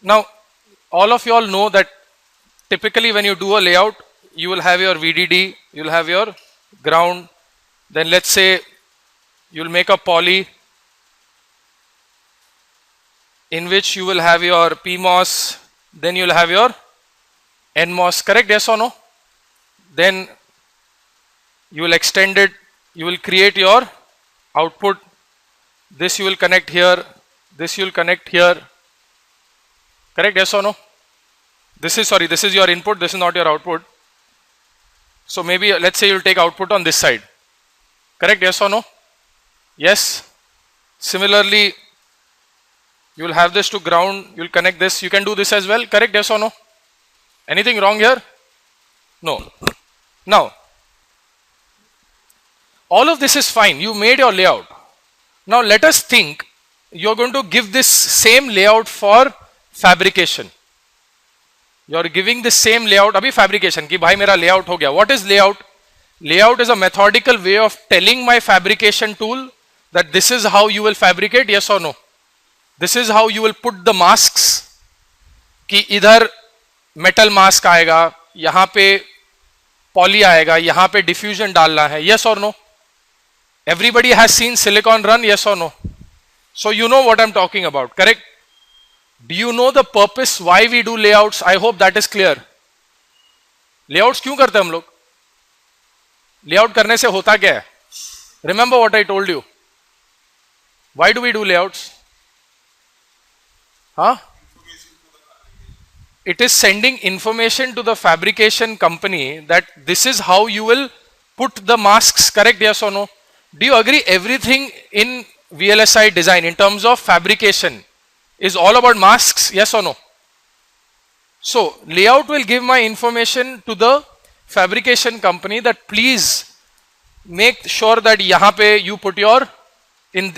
Now, all of you all know that typically when you do a layout, you will have your VDD, you will have your ground, then let's say you'll make a poly in which you will have your PMOS, then you'll have your NMOS, correct? Yes or no? Then you will extend it, you will create your output, this you will connect here, this you will connect here, correct? Yes or no? This is, sorry, this is your input, this is not your output. So maybe let's say you'll take output on this side, correct? Yes or no? Yes. Similarly, you will have this to ground, you will connect this, you can do this as well, correct? Yes or no? Anything wrong here? No. Now, all of this is fine, you made your layout. Now let us think, you're going to give this same layout for fabrication. You're giving the same layout, abhi fabrication, ki bhai mera layout ho gaya. What is layout? Layout is a methodical way of telling my fabrication tool that this is how you will fabricate, yes or no? This is how you will put the masks, कि इधर metal mask आएगा, यहाँ पे poly आएगा, यहाँ पे diffusion डालना है, yes or no? Everybody has seen silicon run, yes or no? So you know what I'm talking about, correct? Do you know the purpose why we do layouts? I hope that is clear. Layouts क्यों करते हैं हम लोग? Layout करने से होता क्या है? Remember what I told you. Why do we do layouts? Huh? It is sending information to the fabrication company that this is how you will put the masks, correct? Yes or no? Do you agree everything in VLSI design in terms of fabrication is all about masks, yes or no? So layout will give my information to the fabrication company that please make sure that yahan pe you put your,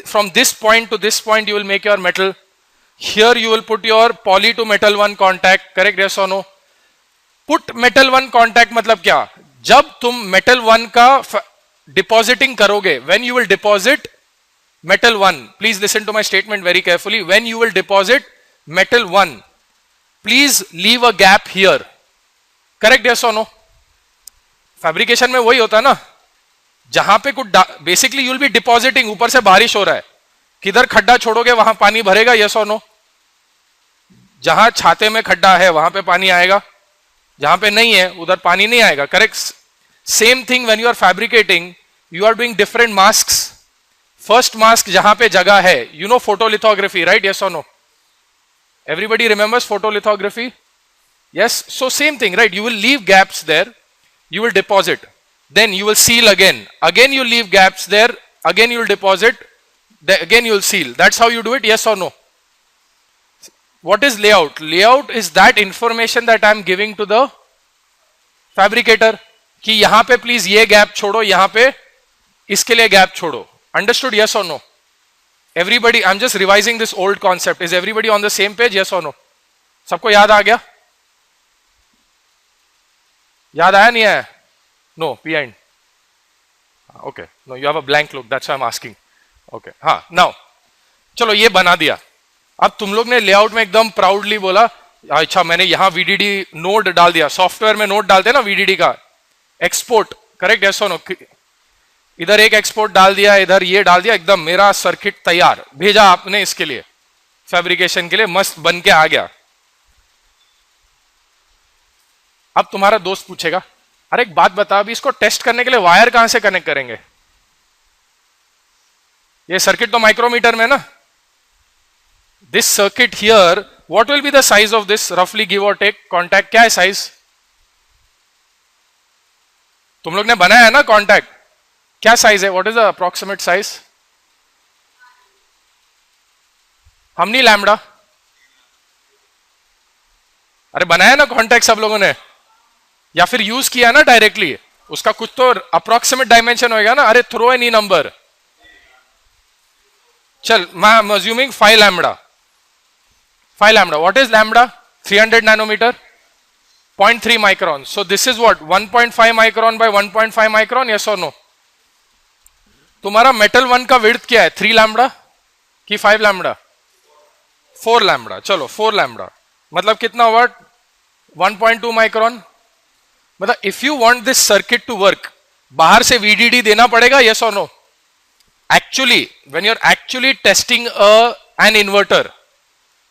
from this point to this point you will make your metal. Here you will put your poly to metal 1 contact, correct? Yes or no? Put metal 1 contact मतलब क्या? जब तुम metal 1 का depositing करोगे, when you will deposit metal 1, please listen to my statement very carefully. When you will deposit metal 1, please leave a gap here, correct? Yes or no? Fabrication में वही होता है ना, जहां पे कुछ basically you will be depositing, ऊपर से बारिश हो रहा है, किधर खड्डा छोड़ोगे वहां पानी भरेगा, yes or no? जहां छाते में खड्डा है वहां पे पानी आएगा, जहां पे नहीं है उधर पानी नहीं आएगा, correct? Same thing when you are fabricating, you are doing different masks. First mask जहां पे जगह है, you know photolithography, right? Yes or no? Everybody remembers photolithography? Yes. So same thing, right? You will leave gaps there, you will deposit, then you will seal again. Again you leave gaps there, again you will deposit, again you will seal. That's how you do it, yes or no? What is layout? Layout is that information that I am giving to the fabricator कि यहाँ पे please ये gap छोड़ो, यहाँ पे इसके लिए gap छोड़ो. Understood, yes or no? Everybody, I'm just revising this old concept. Is everybody on the same page, yes or no? सबको याद आ गया? याद आया नहीं आया? No, behind. Okay, no, you have a blank look, that's why I'm asking. Okay, हाँ, now, चलो ये बना दिया. अब तुम लोग ने लेआउट में एकदम प्राउडली बोला, अच्छा मैंने यहाँ VDD नोड डाल दिया. सॉफ्टवेयर में नोड डालते हैं ना VDD का, export, correct? yes or no? इधर एक एक्सपोर्ट डाल दिया, इधर ये डाल दिया, एकदम मेरा सर्किट तैयार, भेजा आपने इसके लिए फैब्रिकेशन के लिए, मस्त बन के आ गया. अब तुम्हारा दोस्त पूछेगा, अरे एक बात बता, अभी इसको टेस्ट करने के लिए वायर कहां से कनेक्ट करेंगे? ये सर्किट तो माइक्रोमीटर में ना. This circuit here, what will be the size of this, रफली गिव और टेक कॉन्टैक्ट? क्या है साइज? तुम लोग ने बनाया है ना कॉन्टैक्ट, क्या साइज है? What is the approximate size? हम नहीं लैम्बडा, अरे बनाया ना कॉन्टैक्ट सब लोगों ने, या फिर यूज किया ना डायरेक्टली, उसका कुछ तो अप्रोक्सीमेट डायमेंशन होगा ना. अरे थ्रो एनी नंबर, चल मैं am assuming 5 lambda. 5 lambda, what is lambda? 300 nanometre, 0.3 micron. So this is what, 1.5 micron by 1.5 micron, yes और नो? तुम्हारा मेटल 1 का विड्थ क्या है? 3 लैम्बडा कि 5 लैम्बडा? 4 लैम्बडा. चलो 4 लैम्बडा. मतलब कितना हुआ? 1.2 माइक्रोन। मतलब if you want this circuit to work, बाहर से VDD देना पड़ेगा, यस और no? Actually when you are actually testing an inverter,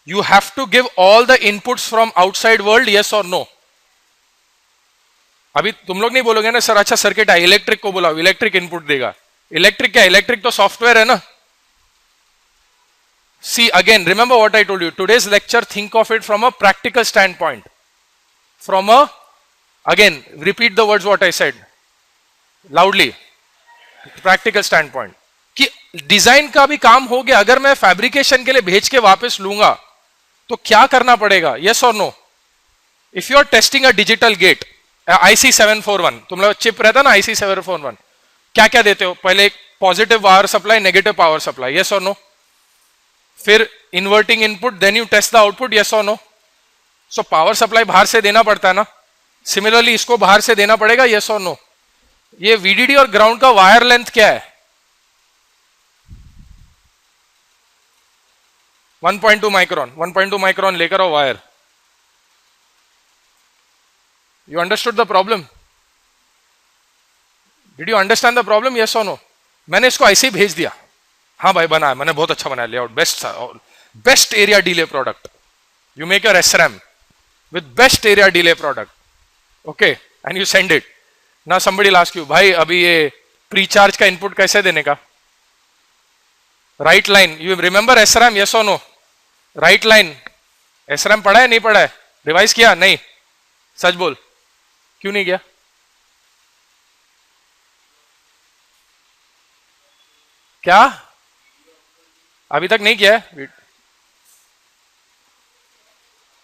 you have to give all the inputs from outside world, yes or no? अभी तुम लोग नहीं बोलोगे ना सर अच्छा सर्किट है, इलेक्ट्रिक को बुलाओ, इलेक्ट्रिक इनपुट देगा। इलेक्ट्रिक क्या? इलेक्ट्रिक तो सॉफ्टवेयर है ना। See again, remember what I told you. Today's lecture, think of it from a practical standpoint. From a, again, repeat the words what I said loudly. Practical standpoint. कि design का भी काम हो गया, अगर मैं फैब्रिकेशन के लिए भेज के वापस लूंगा तो क्या करना पड़ेगा? यस और no? If you are testing a digital gate IC741, तुम लोग चिप रहता ना IC741, क्या क्या देते हो? पहले एक positive power supply, negative power supply, yes और नो? फिर inverting input, then you test the output, yes और नो? सो पावर सप्लाई बाहर से देना पड़ता है ना। सिमिलरली इसको बाहर से देना पड़ेगा, यस और नो? ये VDD और ग्राउंड का वायर लेंथ क्या है? 1.2 माइक्रोन। 1.2 माइक्रोन लेकर आओ wire. You understood the problem? Did you understand the problem? Yes or no? मैंने इसको ऐसे ही भेज दिया, हाँ भाई बनाया मैंने, बहुत अच्छा बनाया, layout best area delay product, you make your SRAM with best area delay product, okay, and you send it. Now somebody will ask you, भाई अभी ये प्रीचार्ज का इनपुट कैसे देने का? Right line, you remember SRAM, yes और no? Right line SRAM पढ़ा है नहीं पढ़ा है? रिवाइज किया नहीं? सच बोल, क्यों नहीं किया? क्या अभी तक नहीं किया है?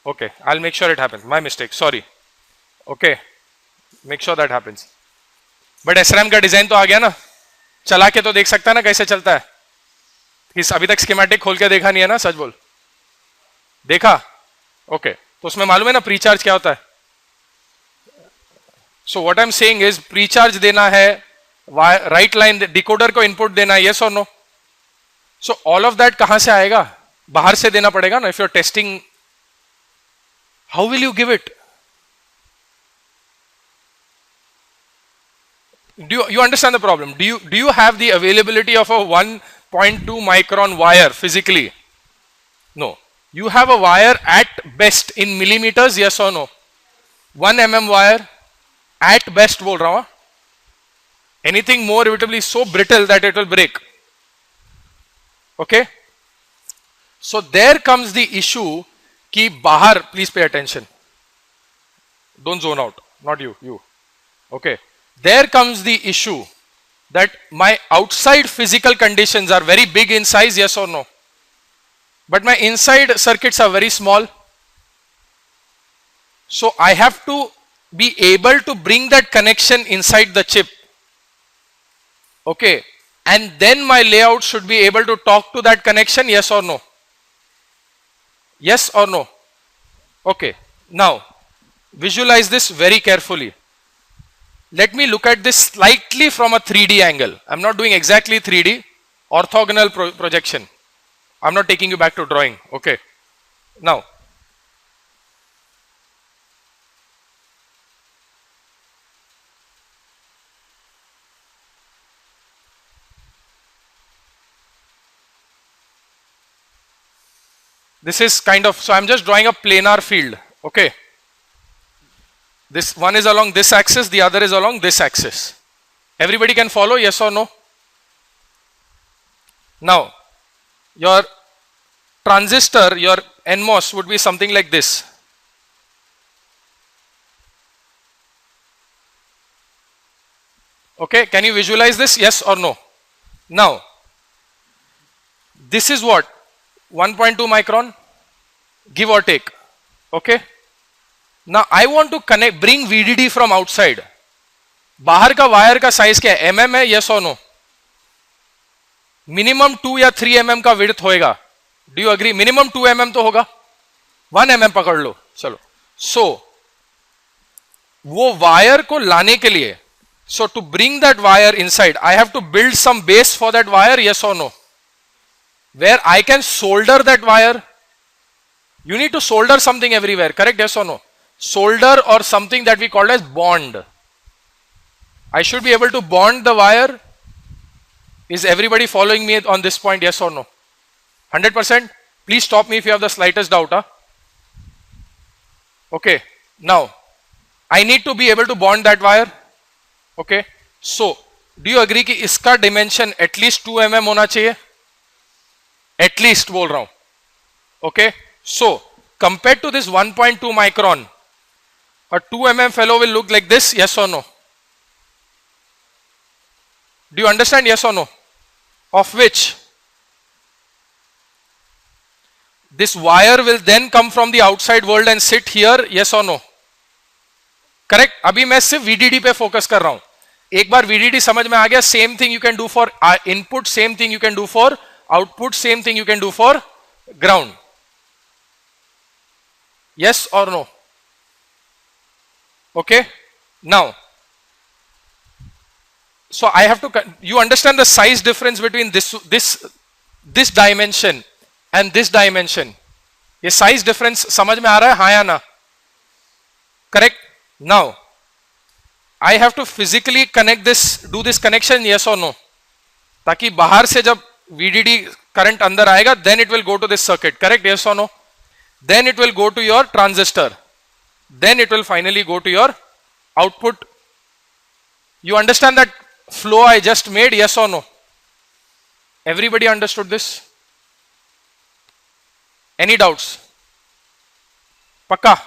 Okay, I will make sure it happens, my mistake, sorry, okay, make sure that happens. But SRAM का डिजाइन तो आ गया ना, चला के तो देख सकता है ना कैसे चलता है? इस अभी तक स्कीमेटिक खोल के देखा नहीं है ना? सच बोल, देखा? ओके, तो उसमें मालूम है ना प्रीचार्ज क्या होता है? So what I am saying is precharge देना है, राइट लाइन डिकोडर को इनपुट देना है, यस और no? So all of that कहां से आएगा? बाहर से देना पड़ेगा ना। If you are testing, how will you give it? Do you understand the problem? Do you have the availability of a 1.2 micron wire physically? No. You have a wire at best in millimeters, yes or no? 1 mm wire at best बोल रहा हूं। Anything more it will be so brittle that it will break. Okay? So there comes the issue कि बाहर, please pay attention. Don't zone out. Not you. Okay. There comes the issue that my outside physical conditions are very big in size, yes or no? But my inside circuits are very small. So I have to be able to bring that connection inside the chip. Okay. And then my layout should be able to talk to that connection, yes or no? Yes or no? Okay. Now, visualize this very carefully. Let me look at this slightly from a 3D angle. I'm not doing exactly 3D, orthogonal projection. I'm not taking you back to drawing. Okay. Now, this is kind of, so I'm just drawing a planar field. Okay. This one is along this axis, the other is along this axis. Everybody can follow, yes or no? Now, your transistor, your NMOS would be something like this. Okay, can you visualize this? Yes or no? Now, this is what? 1.2 micron, give or take. Okay. Now I want to connect, bring VDD from outside. बाहर का wire का size क्या है? mm है, yes or no? Minimum 2 या 3 mm का width होएगा। Do you agree? Minimum 2 mm तो होगा, 1 mm पकड़ लो, चलो। सो वो वायर को लाने के लिए, so to bring that wire inside, I have to build some base for that wire, yes or no? Where I can solder that wire, You need to solder something everywhere, correct? Yes or no? Solder or something that we call as bond. I should be able to bond the wire. Is everybody following me on this point? Yes or no? 100%? Please stop me if you have the slightest doubt. Huh? Okay. Now, I need to be able to bond that wire. Okay. So, do you agree कि इसका dimension at least 2 mm होना चाहिए? At least बोल रहा हूं. Okay. So, compared to this 1.2 micron, a 2 mm fellow will look like this, yes or no? Do you understand, yes or no? Of which this wire will then come from the outside world and sit here, yes or no? Correct? अभी मैं सिर्फ VDD पे focus कर रहा हूं. एक बार VDD समझ में आ गया, same thing you can do for input, same thing you can do for output, same thing you can do for ground. Yes or no? Okay. Now, so I have to, you understand the size difference between this dimension and this dimension. ये size difference समझ में आ रहा है, हाँ या ना? Correct? Now, I have to physically connect this, do this connection, yes or no? ताकि बाहर से जब VDD current अंदर आएगा, then it will go to this circuit. Correct? Yes or no? Then it will go to your transistor. Then it will finally go to your output. You understand that flow I just made? Yes or no? Everybody understood this? Any doubts? Pakka?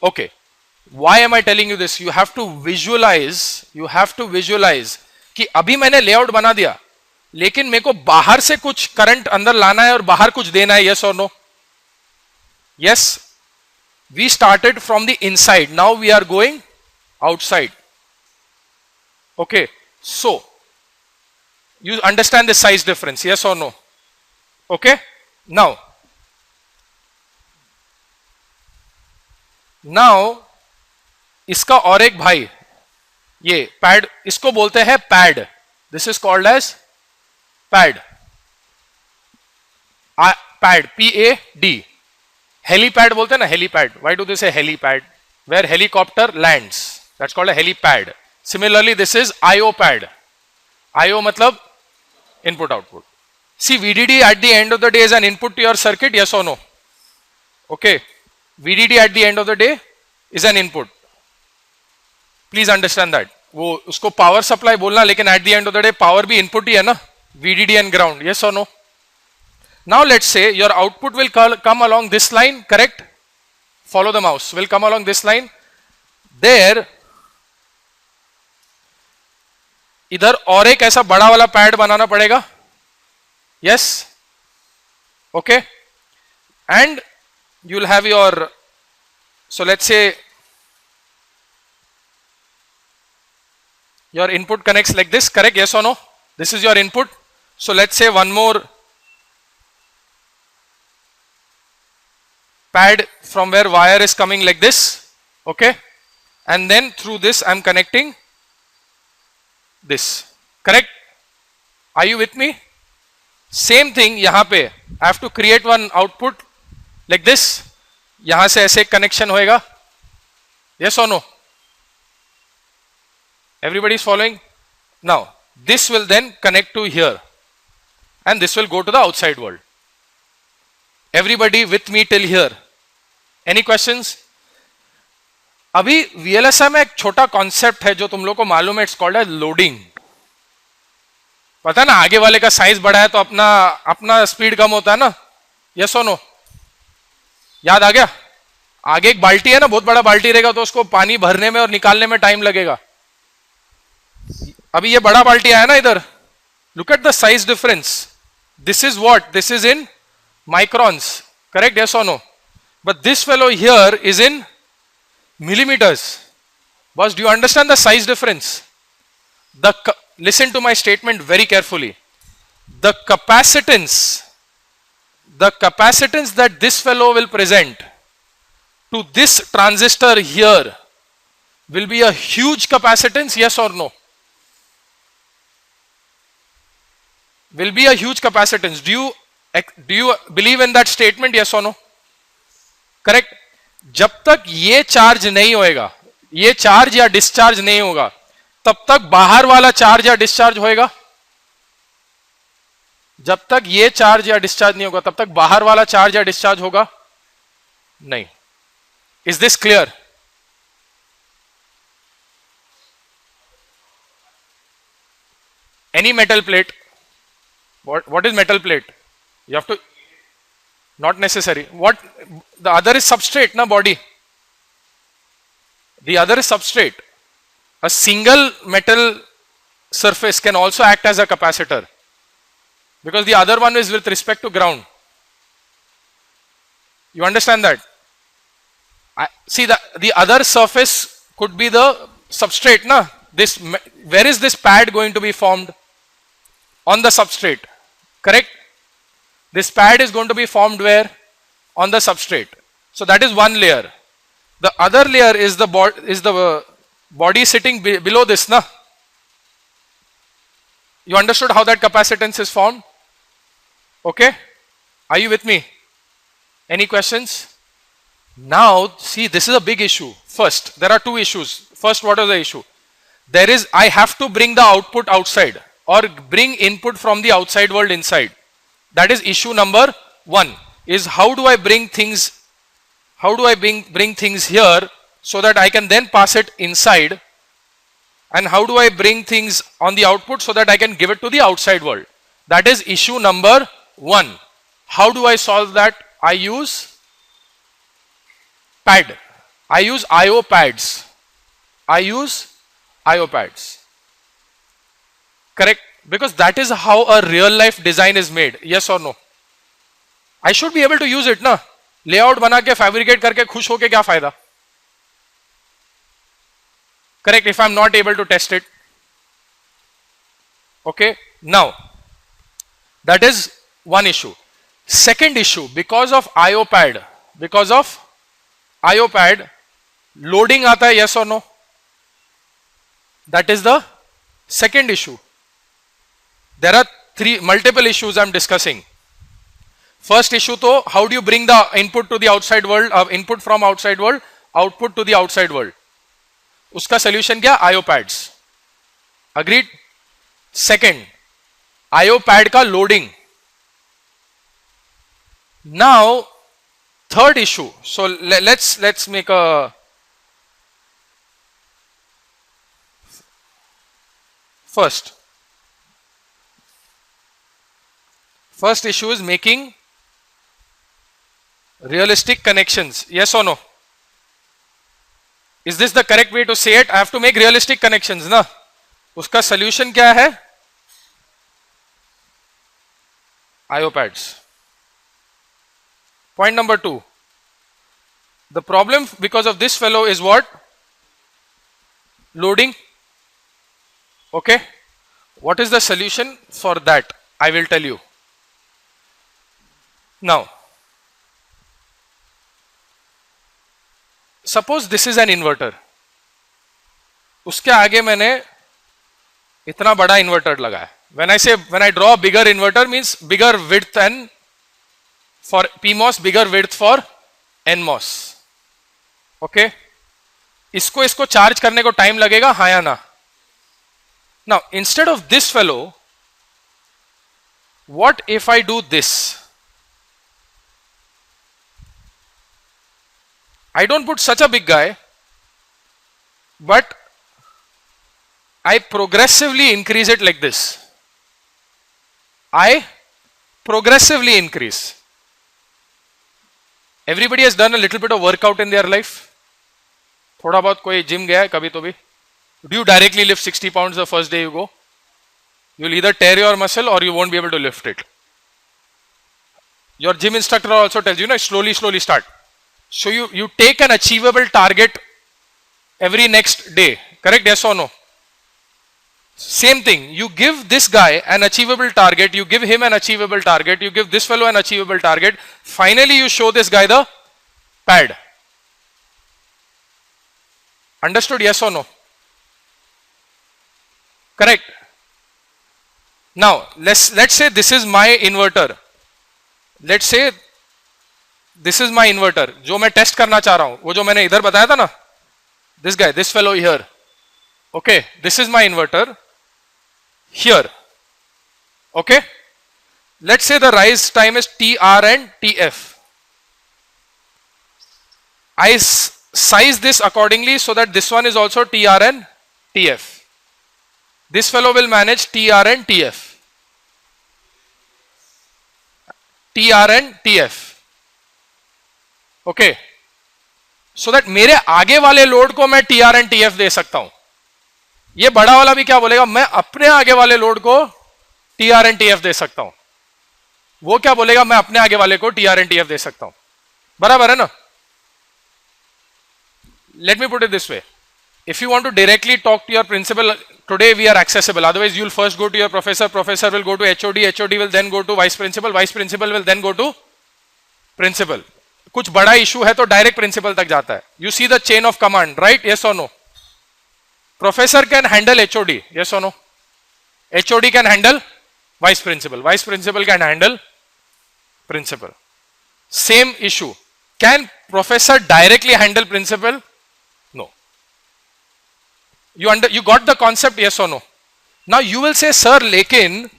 Okay. Why am I telling you this? You have to visualize कि अभी मैंने layout बना दिया, लेकिन मेरे को बाहर से कुछ करंट अंदर लाना है और बाहर कुछ देना है. Yes or no? Yes. We started from the inside. Now we are going outside. Okay. So, you understand the size difference, yes or no? Okay. Now, इसका और एक भाई, ये पैड, इसको बोलते हैं pad. This is called as pad. Pad, P-A-D. Helipad बोलते हैं ना, helipad. Why do they say helipad? Where helicopter lands. That's called a helipad. Similarly, this is IO pad. IO मतलब input output. See, VDD at the end of the day is an input to your circuit, yes or no? Okay. VDD at the end of the day is an input. Please understand that. वो उसको power supply बोलना, लेकिन at the end of the day power भी input ही है ना, VDD and ground, yes or no? Now let's say your output will come along this line, correct? Follow the mouse, will come along this line. There, इधर और एक ऐसा बड़ा वाला pad बनाना पड़ेगा. Yes? Okay? And you'll have your, so let's say your input connects like this, correct? Yes or no? This is your input. So let's say one more pad from where wire is coming like this, okay? And then through this I'm connecting this, correct? Are you with me? Same thing यहाँ पे, I have to create one output like this. यहाँ से ऐसे connection होएगा. Yes or no? Everybody is following? Now, this will then connect to here, and this will go to the outside world. Everybody with me till here? Any questions? अभी VLSI में एक छोटा concept है जो तुम लोग को मालूम है, इट्स कॉल्ड एज लोडिंग. पता ना, आगे वाले का साइज बड़ा है तो अपना स्पीड कम होता है ना. यस और नो? याद आ गया? आगे एक बाल्टी है ना, बहुत बड़ा बाल्टी रहेगा तो उसको पानी भरने में और निकालने में टाइम लगेगा. अभी ये बड़ा बाल्टी आया ना इधर, look at the size difference. This is what? This is in microns, correct? Yes or no? But this fellow here is in millimeters. Boss, do you understand the size difference? Listen to my statement very carefully. The capacitance that this fellow will present to this transistor here will be a huge capacitance, yes or no? Will be a huge capacitance. Do you believe in that statement, yes or no? Correct. जब तक ये charge नहीं होएगा, ये charge या discharge नहीं होगा, तब तक बाहर वाला चार्ज या डिस्चार्ज होएगा. जब तक ये चार्ज या डिस्चार्ज नहीं होगा, तब तक बाहर वाला चार्ज या डिस्चार्ज होगा नहीं. Is this clear? Any metal plate. What is metal plate? You have to, not necessary. What, the other is substrate, na body. The other is substrate. A single metal surface can also act as a capacitor, because the other one is with respect to ground. You understand that? See, the other surface could be the substrate, na. This, where is this pad going to be formed? On the substrate, correct? This pad is going to be formed where? On the substrate. So that is one layer. The other layer is the body sitting below this, na? You understood how that capacitance is formed? Okay? Are you with me? Any questions? Now, see, this is a big issue. First, there are two issues. First, what is the issue? There is, I have to bring the output outside, or bring input from the outside world inside. That is issue number one, is how do I bring things here so that I can then pass it inside, and how do I bring things on the output so that I can give it to the outside world. That is issue number one. How do I solve that? I use pad. I use IO pads. Correct? Because that is how a real life design is made. Yes or no? I should be able to use it, na? Layout बना के fabricate करके खुश होके क्या फायदा? Correct? If I'm not able to test it. Okay? Now, that is one issue. Second issue, because of IO pad, loading आता है, yes or no? That is the second issue. There are multiple issues I'm discussing. First issue to, how do you bring the input to the outside world, input from outside world, output to the outside world? Uska solution kya? IO pads. Agreed? Second, IO pad ka loading. Now, third issue. So let's make a first issue is making realistic connections. Yes or no? Is this the correct way to say it? I have to make realistic connections, na? Uska solution kya hai? IO pads. Point number two. The problem because of this fellow is what? Loading. Okay. What is the solution for that? I will tell you. Now, suppose this is an inverter. उसके आगे मैंने इतना बड़ा inverter लगाया. When I draw a bigger inverter, means bigger width, and for PMOS bigger width for NMOS. Okay? इसको charge करने को time लगेगा, हाँ या ना? Now, instead of this fellow, what if I do this? I don't put such a big guy, but I progressively increase it like this. I progressively increase. Everybody has done a little bit of workout in their life. थोड़ा बहुत कोई gym गया है कभी तो भी. Do you directly lift 60 pounds the first day you go? You'll either tear your muscle or you won't be able to lift it. Your gym instructor also tells you, slowly start. So you take an achievable target every next day. Correct? Yes or no? Same thing. You give this guy an achievable target, you give him an achievable target, you give this fellow an achievable target. Finally, you show this guy the pad. Understood? Yes or no? Correct. Now, let's say this is my inverter. Let's say this is my inverter, जो मैं test करना चाह रहा हूं, वो जो मैंने इधर बताया था ना, this guy, this fellow here, okay, this is my inverter here, okay. Let's say the rise time is TR and TF. I size this accordingly so that this one is also TR and TF. This fellow will manage TR and TF. TR and TF. Okay. So that मेरे आगे वाले load को मैं TR and TF दे सकता हूं. ये बड़ा वाला भी क्या बोलेगा, मैं अपने आगे वाले लोड को TR and TF दे सकता हूं. वो क्या बोलेगा, मैं अपने आगे वाले को TR and TF दे सकता हूं. बराबर है ना. Let me put it this way. If you want to directly talk to your principal, today we are accessible. Otherwise, you'll first go to your professor. Professor will go to HOD. HOD will then go to vice principal. Vice principal will then go to principal. कुछ बड़ा issue है तो direct principal तक जाता है. You see the chain of command, right? Yes or no? Professor can handle HOD. Yes or no? HOD can handle vice principal. Vice principal can handle principal. Same issue. Can professor directly handle principal? No. You got the concept, yes or no? Now you will say, sir, लेकिन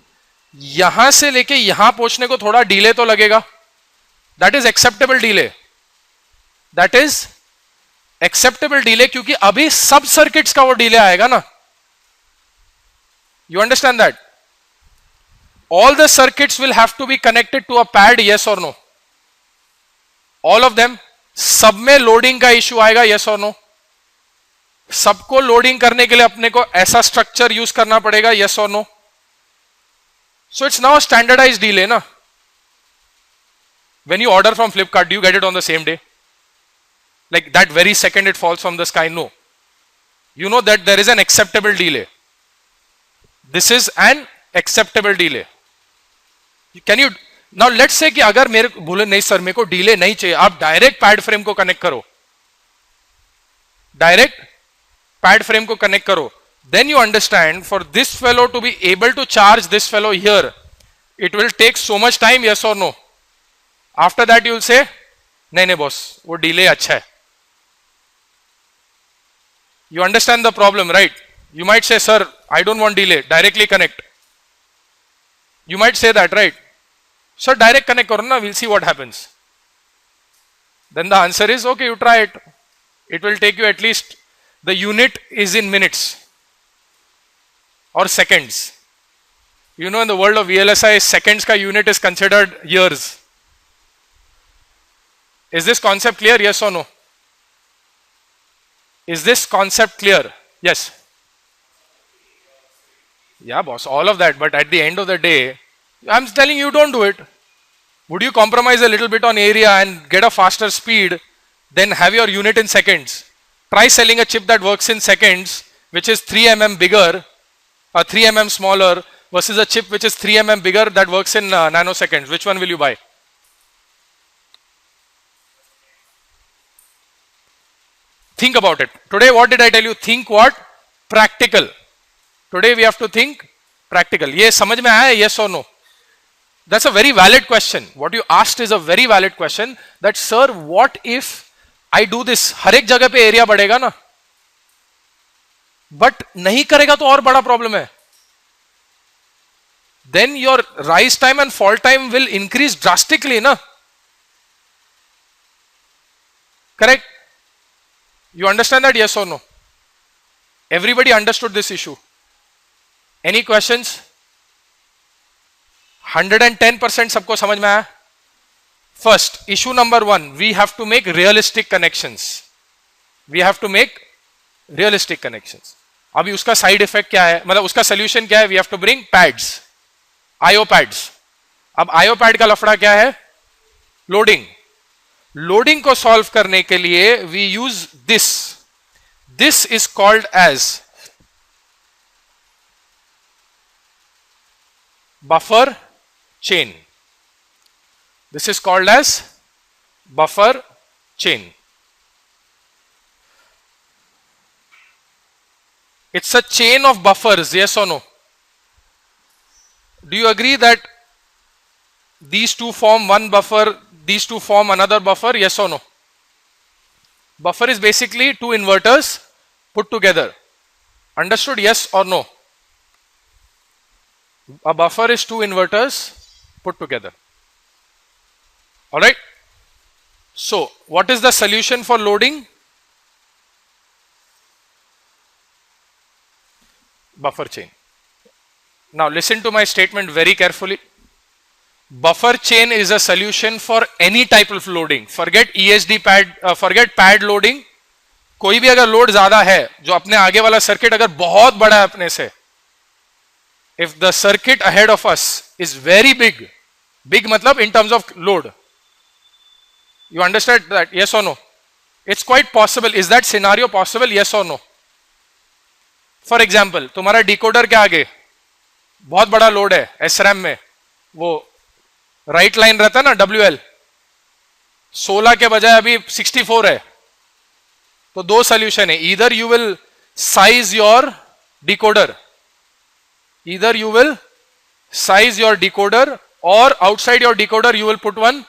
यहां से लेके यहां पहुंचने को थोड़ा delay तो लगेगा. That is acceptable delay. That is acceptable delay, क्योंकि अभी सब सर्किट्स का वो डिले आएगा ना. You understand that? All the circuits will have to be connected to a pad, yes or no? All of them. सब में लोडिंग का इश्यू आएगा, yes or no? सबको लोडिंग करने के लिए अपने को ऐसा स्ट्रक्चर यूज करना पड़ेगा, yes or no? So it's now a standardized delay, na? When you order from Flipkart, do you get it on the same day? Like that very second it falls from the sky? No. You know that there is an acceptable delay. This is an acceptable delay. Can you now let's say कि अगर मेरे बोले नहीं sir मेरे को delay नहीं चाहिए, आप डायरेक्ट पैड फ्रेम को कनेक्ट करो, डायरेक्ट पैड फ्रेम को कनेक्ट करो, then you understand for this fellow to be able to charge this fellow here, it will take so much time, yes or no? After that you will say नहीं नहीं boss वो delay अच्छा है. You understand the problem, right? You might say, sir, I don't want delay, directly connect. You might say that, right? Sir, direct connect karo na, we'll see what happens. Then the answer is, okay, you try it. It will take you at least, the unit is in minutes or seconds. You know, in the world of VLSI, seconds ka unit is considered years. Is this concept clear? Yes or no? Is this concept clear? Yes. Yeah, boss, all of that. But at the end of the day, I'm telling you, don't do it. Would you compromise a little bit on area and get a faster speed, then have your unit in seconds? Try selling a chip that works in seconds, which is 3 mm bigger, or 3 mm smaller, versus a chip which is 3 mm bigger that works in nanoseconds. Which one will you buy? Think about it. Today, what did I tell you? Think what? Practical. Today we have to think practical. ये समझ में आया? Yes or no? That's a very valid question. What you asked is a very valid question. That sir, what if I do this? हर एक जगह पे area बढ़ेगा ना, but नहीं करेगा तो और बड़ा प्रॉब्लम है. Then your rise time and fall time will increase drastically, na? Correct? You understand that? Yes or no? Everybody understood this issue. Any questions? 110% सबको समझ में आया? First, issue number 1, we have to make realistic connections. We have to make realistic connections. अभी उसका side effect क्या है? मतलब उसका solution क्या है? We have to bring pads, IO pads. अब IO pad का लफड़ा क्या है? Loading. Loading को solve करने के लिए we use this. This is called as buffer chain. This is called as buffer chain. It's a chain of buffers, yes or no? Do you agree that these two form one buffer, these two form another buffer? Yes or no? Buffer is basically two inverters put together. Understood? Yes or no? A buffer is two inverters put together. All right. So, what is the solution for loading? Buffer chain. Now, listen to my statement very carefully. Buffer chain is a solution for any type of loading. Forget ESD pad, forget pad loading. कोई भी अगर load ज्यादा है, जो अपने आगे वाला circuit अगर बहुत बड़ा है अपने से, if the circuit ahead of us is very big, big मतलब in terms of load, you understand that? Yes or no? It's quite possible. Is that scenario possible? Yes or no? For example, तुम्हारा decoder के आगे बहुत बड़ा load है SRAM में, वो right line रहता है ना WL, 16 के बजाय अभी 64 है, तो दो सोल्यूशन है. Either you will size your decoder, either you will size your decoder, or outside your decoder you will put one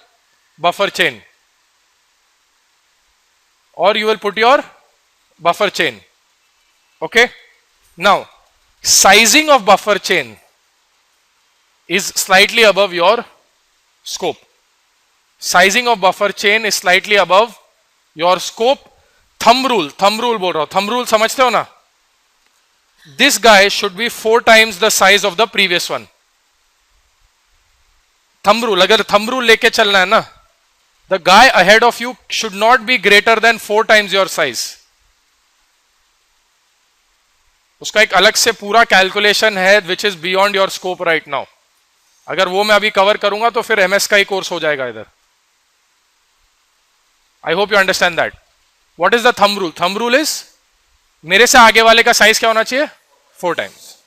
buffer chain, or you will put your buffer chain. Okay, now sizing of buffer chain is slightly above your scope. Sizing of buffer chain is slightly above your scope. Thumb rule बोल रहा हूं, thumb rule समझते हो ना? This guy should be 4 times the size of the previous one. Thumb rule, अगर thumb rule लेके चलना है ना, the guy ahead of you should not be greater than 4 times your size. उसका एक अलग से पूरा कैलकुलेशन है which is beyond your scope right now. अगर वो मैं अभी कवर करूंगा तो फिर MS का ही कोर्स हो जाएगा इधर. I hope you understand that. What is the thumb rule? Thumb rule is मेरे से आगे वाले का साइज क्या होना चाहिए? 4 times.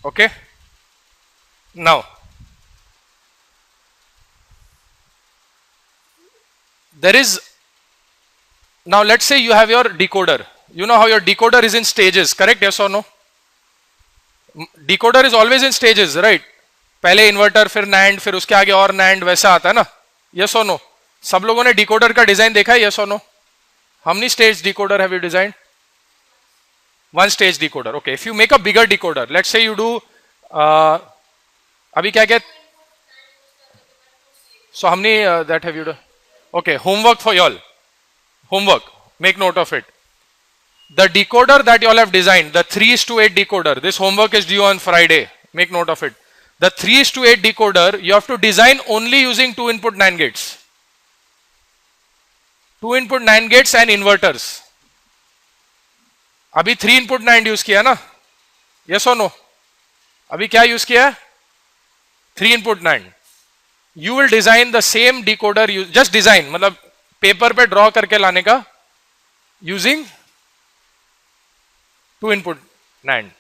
Okay. Now, there is, now let's say you have your decoder. You know how your decoder is in stages, correct? Yes or no? Decoder is always in stages, right? पहले inverter, फिर NAND, फिर उसके आगे और NAND, वैसा आता है ना? Yes or no? सब लोगों ने डिकोडर का डिजाइन देखा है? Yes or no? How many stage decoder have you designed? One stage decoder. Okay. If you make a bigger decoder, let's say you do, अभी क्या क्या? So how many that have you done? Okay. Homework for y'all. Homework. Make note of it. The decoder that y'all have designed, the 3:8 decoder. This homework is due on Friday. Make note of it. The 3:8 decoder you have to design only using 2 input NAND gates. 2 input NAND gates and inverters. अभी 3 input NAND use किया ना? Yes or no? अभी क्या use किया? 3 input NAND. You will design the same decoder. Just design, मतलब paper पे draw करके लाने का, using 2 input NAND.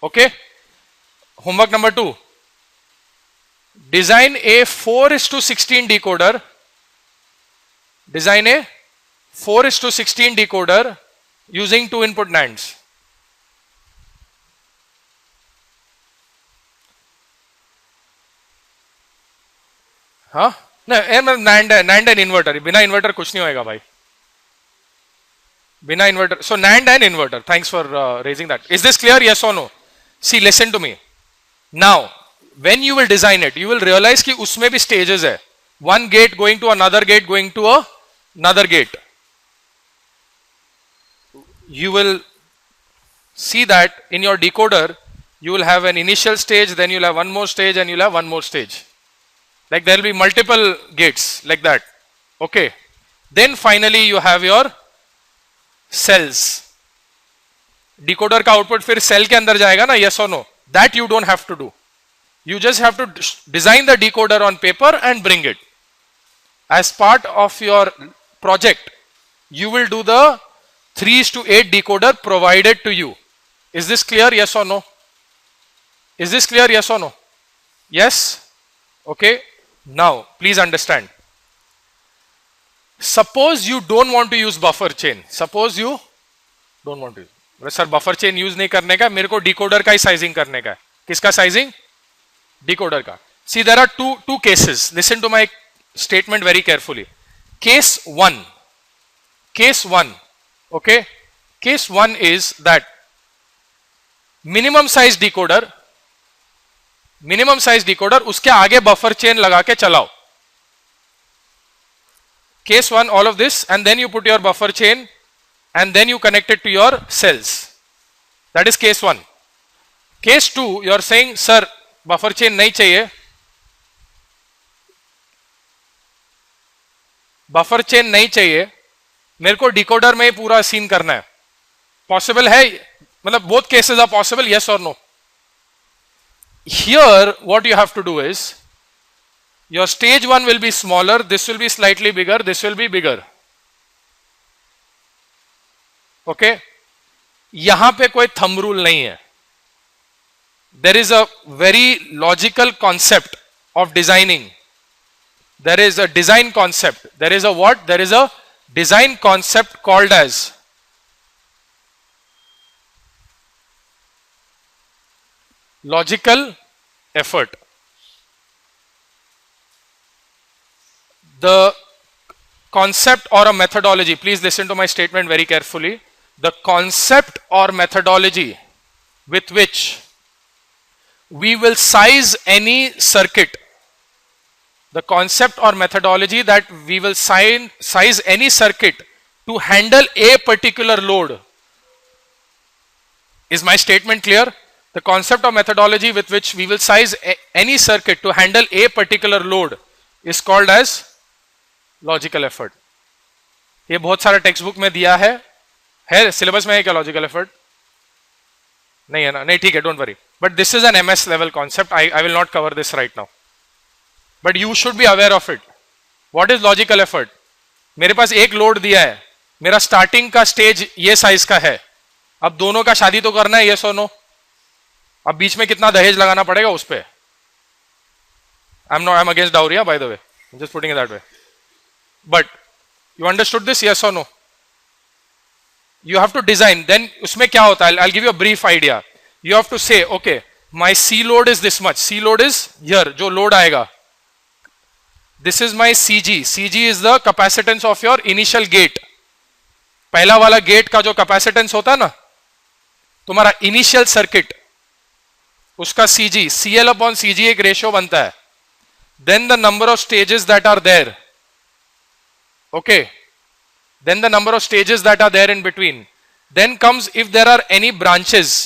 Okay. Homework number 2. Design a 4:16 decoder. Design a 4:16 decoder using 2 input NANDs. हाँ ना, NAND है, NAND and inverter. बिना inverter कुछ नहीं होएगा भाई, बिना inverter. So NAND and inverter. Thanks for raising that. Is this clear? Yes or no? See, listen to me. Now, when you will design it, you will realize कि उसमें भी stages है. One gate going to another gate, going to another gate. You will see that in your decoder, you will have an initial stage, then you'll have one more stage, and you'll have one more stage. Like there will be multiple gates like that. Okay. Then finally you have your cells. Decoder का output फिर cell के अंदर जाएगा ना? Yes or no? That you don't have to do. You just have to design the decoder on paper and bring it. As part of your project, you will do the 3:8 decoder provided to you. Is this clear? Yes or no? Is this clear? Yes or no? Yes? Okay. Now, please understand. Suppose you don't want to use buffer chain. Suppose you don't want to use. Sir buffer chain use नहीं करने का, मेरे को decoder का ही sizing करने का है. किसका साइजिंग? डिकोडर का. See, there are two cases. Listen to my statement very carefully. Case 1. Case 1. Okay. Case 1 is that minimum size decoder, उसके आगे buffer chain लगा के चलाओ. Case 1, all of this, and then you put your buffer chain and then you connect it to your cells. That is case 1. Case 2, you are saying, sir, buffer chain नहीं चाहिए. Buffer chain नहीं चाहिए, मेरे को decoder में पूरा scene करना है. पॉसिबल है, मतलब both cases are possible, yes और no. Here what you have to do is, your stage 1 will be smaller, this will be slightly bigger, this will be bigger. Okay, यहां पे कोई थंब रूल नहीं है. There is a very logical concept of designing. There is a design concept. There is a what? There is a design concept called as logical effort. The concept or a methodology, please listen to my statement very carefully. The concept or methodology with which we will size any circuit, the concept or methodology that we will size any circuit to handle a particular load. Is my statement clear? The concept or methodology with which we will size any circuit to handle a particular load is called as logical effort. ये बहुत सारा text book में दिया है syllabus में है क्या logical effort? नहीं है ना? नहीं, ठीक है, don't worry. But this is an MS level concept. I will not cover this right now. But you should be aware of it. What is logical effort? मेरे पास एक लोड दिया है, मेरा स्टार्टिंग का स्टेज ये साइज का है. अब दोनों का शादी तो करना है, yes or no? अब बीच में कितना दहेज लगाना पड़ेगा उस पे? I'm against dowry, by the way. I'm just putting it that way. But you understood this, yes or no? You have to design. Then उसमें क्या होता है? I'll give you a brief idea. You have to say, okay, my C load is this much. C load is here, जो load आएगा. This is my CG. CG is the capacitance of your initial gate. पहला वाला gate का जो capacitance होता है ना, तुम्हारा इनिशियल सर्किट, उसका CG, CL अपॉन CG एक रेशियो बनता है. Then the number of stages that are there. Okay. Then the number of stages that are there in between. Then comes if there are any branches.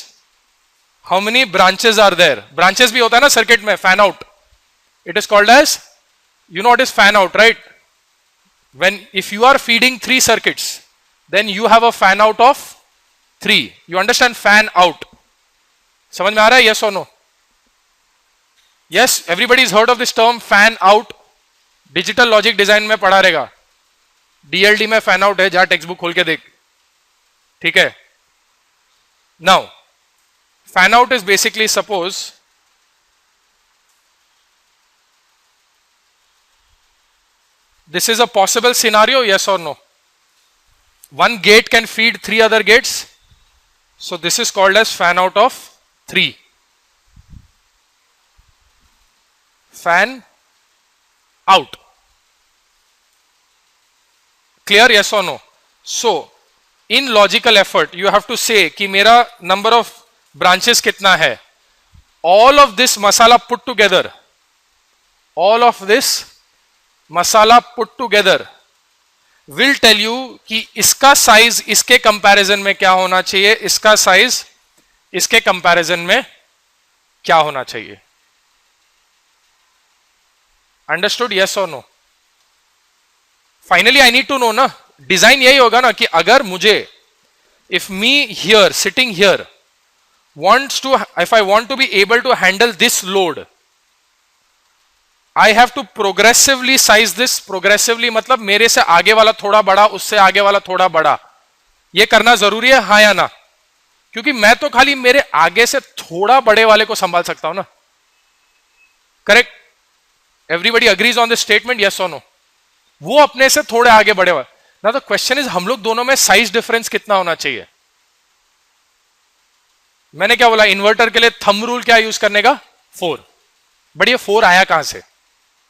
How many branches are there? Branches भी होता है ना circuit में, fan out. It is called as, you know what is fan out, right? If you are feeding 3 circuits, then you have a fan out of 3. You understand fan out? समझ में आ रहा है, yes or no? Yes, everybody has heard of this term fan out. Digital logic design में पढ़ा रहेगा. DLD में fan out है, जा टेक्स्ट बुक खोल के देख. ठीक है. Now fan out is basically, suppose this is a possible scenario, yes or no? One gate can feed 3 other gates, so this is called as fan out of 3. Fan out. Clear, yes or no? So in logical effort you have to say कि मेरा number of branches कितना है. All of this masala put together, all of this masala put together will tell you कि इसका size इसके comparison में क्या होना चाहिए, इसका साइज इसके कंपैरिजन में क्या होना चाहिए. अंडरस्टूड, यस और no? Finally I need to know ना. डिजाइन यही होगा ना कि अगर मुझे, if me here sitting here wants to, if I want to be able to handle this load, I have to progressively size this. Progressively मतलब मेरे से आगे वाला थोड़ा बड़ा, उससे आगे वाला थोड़ा बड़ा. ये करना जरूरी है, हाँ या ना? क्योंकि मैं तो खाली मेरे आगे से थोड़ा बड़े वाले को संभाल सकता हूं ना. Correct? Everybody agrees on this statement, yes और नो? वो अपने से थोड़े आगे बढ़े हुए. ना द क्वेश्चन इज, हम लोग दोनों में साइज डिफरेंस कितना होना चाहिए? मैंने क्या बोला, इन्वर्टर के लिए थंब रूल क्या यूज करने का? 4. बट ये 4 आया कहां से?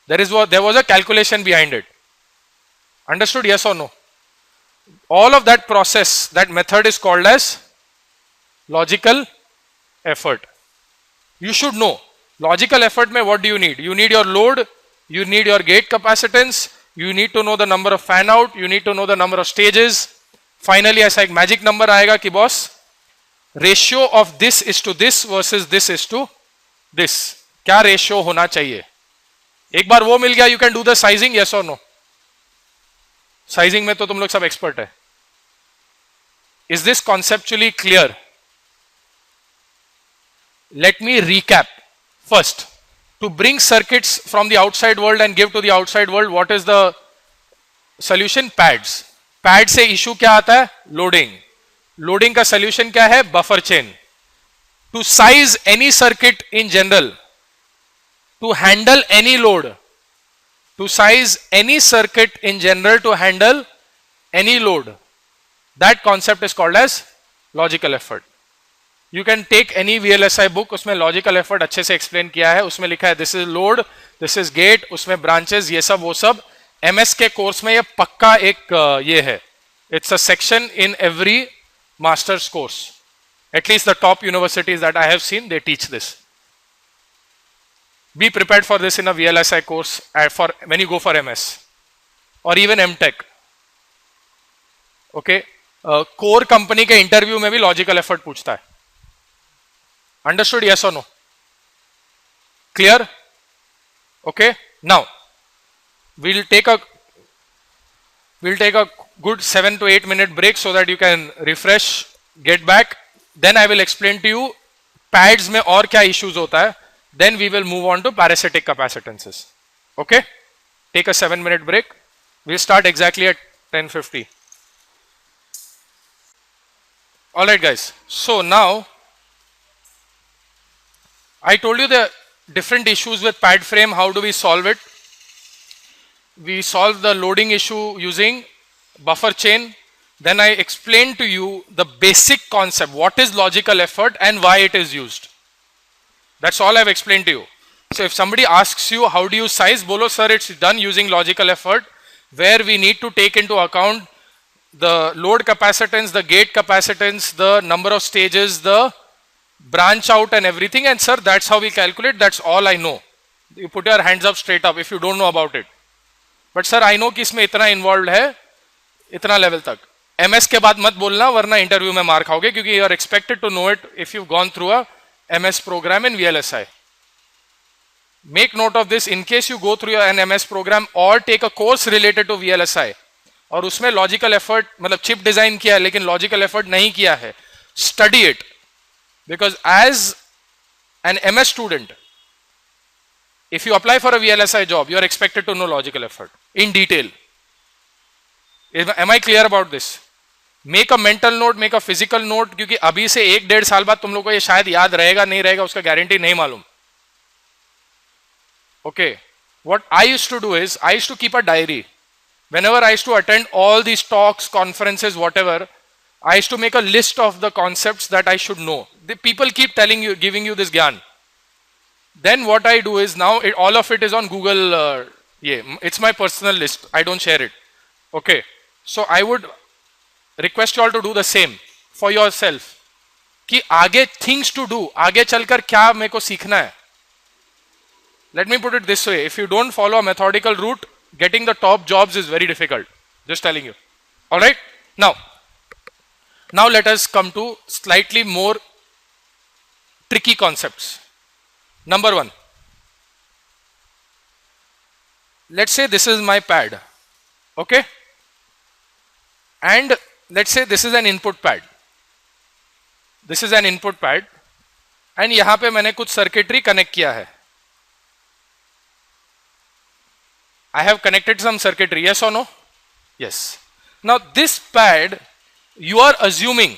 There was a calculation behind it. Understood? Yes और no? All of that process, that method is called as logical effort. You should know logical effort mein what do you need? You need your load, you need your gate capacitance, you need to know the number of fan out, you need to know the number of stages. Finally ऐसा एक magic number आएगा कि boss ratio of this is to this versus this is to this, क्या ratio होना चाहिए? एक बार वो मिल गया, you can do the sizing, yes or no? Sizing में तो तुम लोग सब एक्सपर्ट है. Is this conceptually clear? Let me recap. First, to bring circuits from the outside world and give to the outside world, what is the solution? Pads. Pad से issue क्या आता है? लोडिंग. लोडिंग का solution क्या है? Buffer chain. To size any circuit in general, to handle any load, to size any circuit in general, to handle any load, that concept is called as logical effort. You can take any VLSI book, उसमें logical effort अच्छे से explain किया है. उसमें लिखा है this is load, this is gate, उसमें branches, ये सब वो सब. MS के कोर्स में ये पक्का एक ये है. It's a section in every master's course. At least the top universities that I have seen, they teach this. Be prepared for this in a VLSI course for when you go for MS or even MTech. Okay, core company के interview में भी logical effort पूछता है. Understood? Yes or no? Clear? Okay. Now we'll take a good 7 to 8 minute break so that you can refresh, get back. Then I will explain to you pads में और क्या issues होता है. Then we will move on to parasitic capacitances. Okay? Take a 7-minute break. We'll start exactly at 10:50. Alright guys. So now, I told you the different issues with pad frame. How do we solve it? We solve the loading issue using buffer chain. Then I explained to you the basic concept. What is logical effort and why it is used. That's all I've explained to you. So if somebody asks you how do you size, bolo sir, it's done using logical effort, where we need to take into account the load capacitance, the gate capacitance, the number of stages, the branch out and everything. And sir, that's how we calculate. That's all I know. You put your hands up straight up if you don't know about it. But sir, I know कि इसमें इतना involved है, इतना level तक. MS के बाद मत बोलना, वरना interview में मार खाओगे, क्योंकि you are expected to know it if you've gone through a MS program in VLSI. Make note of this in case you go through an MS program or take a course related to VLSI और उसमें logical effort मतलब chip design किया है लेकिन logical effort नहीं किया है. Study it, because as an MS student, if you apply for a VLSI job, you are expected to know logical effort in detail. Am I clear about this? Make a mental note, make a physical note, क्योंकि अभी से 1-1.5 साल बाद तुम लोग को ये शायद याद रहेगा नहीं रहेगा उसका गारंटी नहीं मालूम. Okay, what I used to do is I used to keep a diary. Whenever I used to attend all these talks, conferences, whatever, I used to make a list of the concepts that I should know. The people keep telling you, giving you this gyan. Then what I do is now all of it is on Google. It's my personal list. I don't share it. Okay. So I would request you all to do the same for yourself. कि आगे things to do, आगे चलकर क्या मेरे को सीखना है. Let me put it this way: if you don't follow a methodical route, getting the top jobs is very difficult. Just telling you. All right. Now let us come to slightly more tricky concepts. Number one. Let's say this is my pad. Okay. And let's say this is an input pad. This is an input pad. And यहाँ पे मैंने कुछ circuitry connect किया है. I have connected some circuitry. Yes or no? Yes. Now this pad, you are assuming,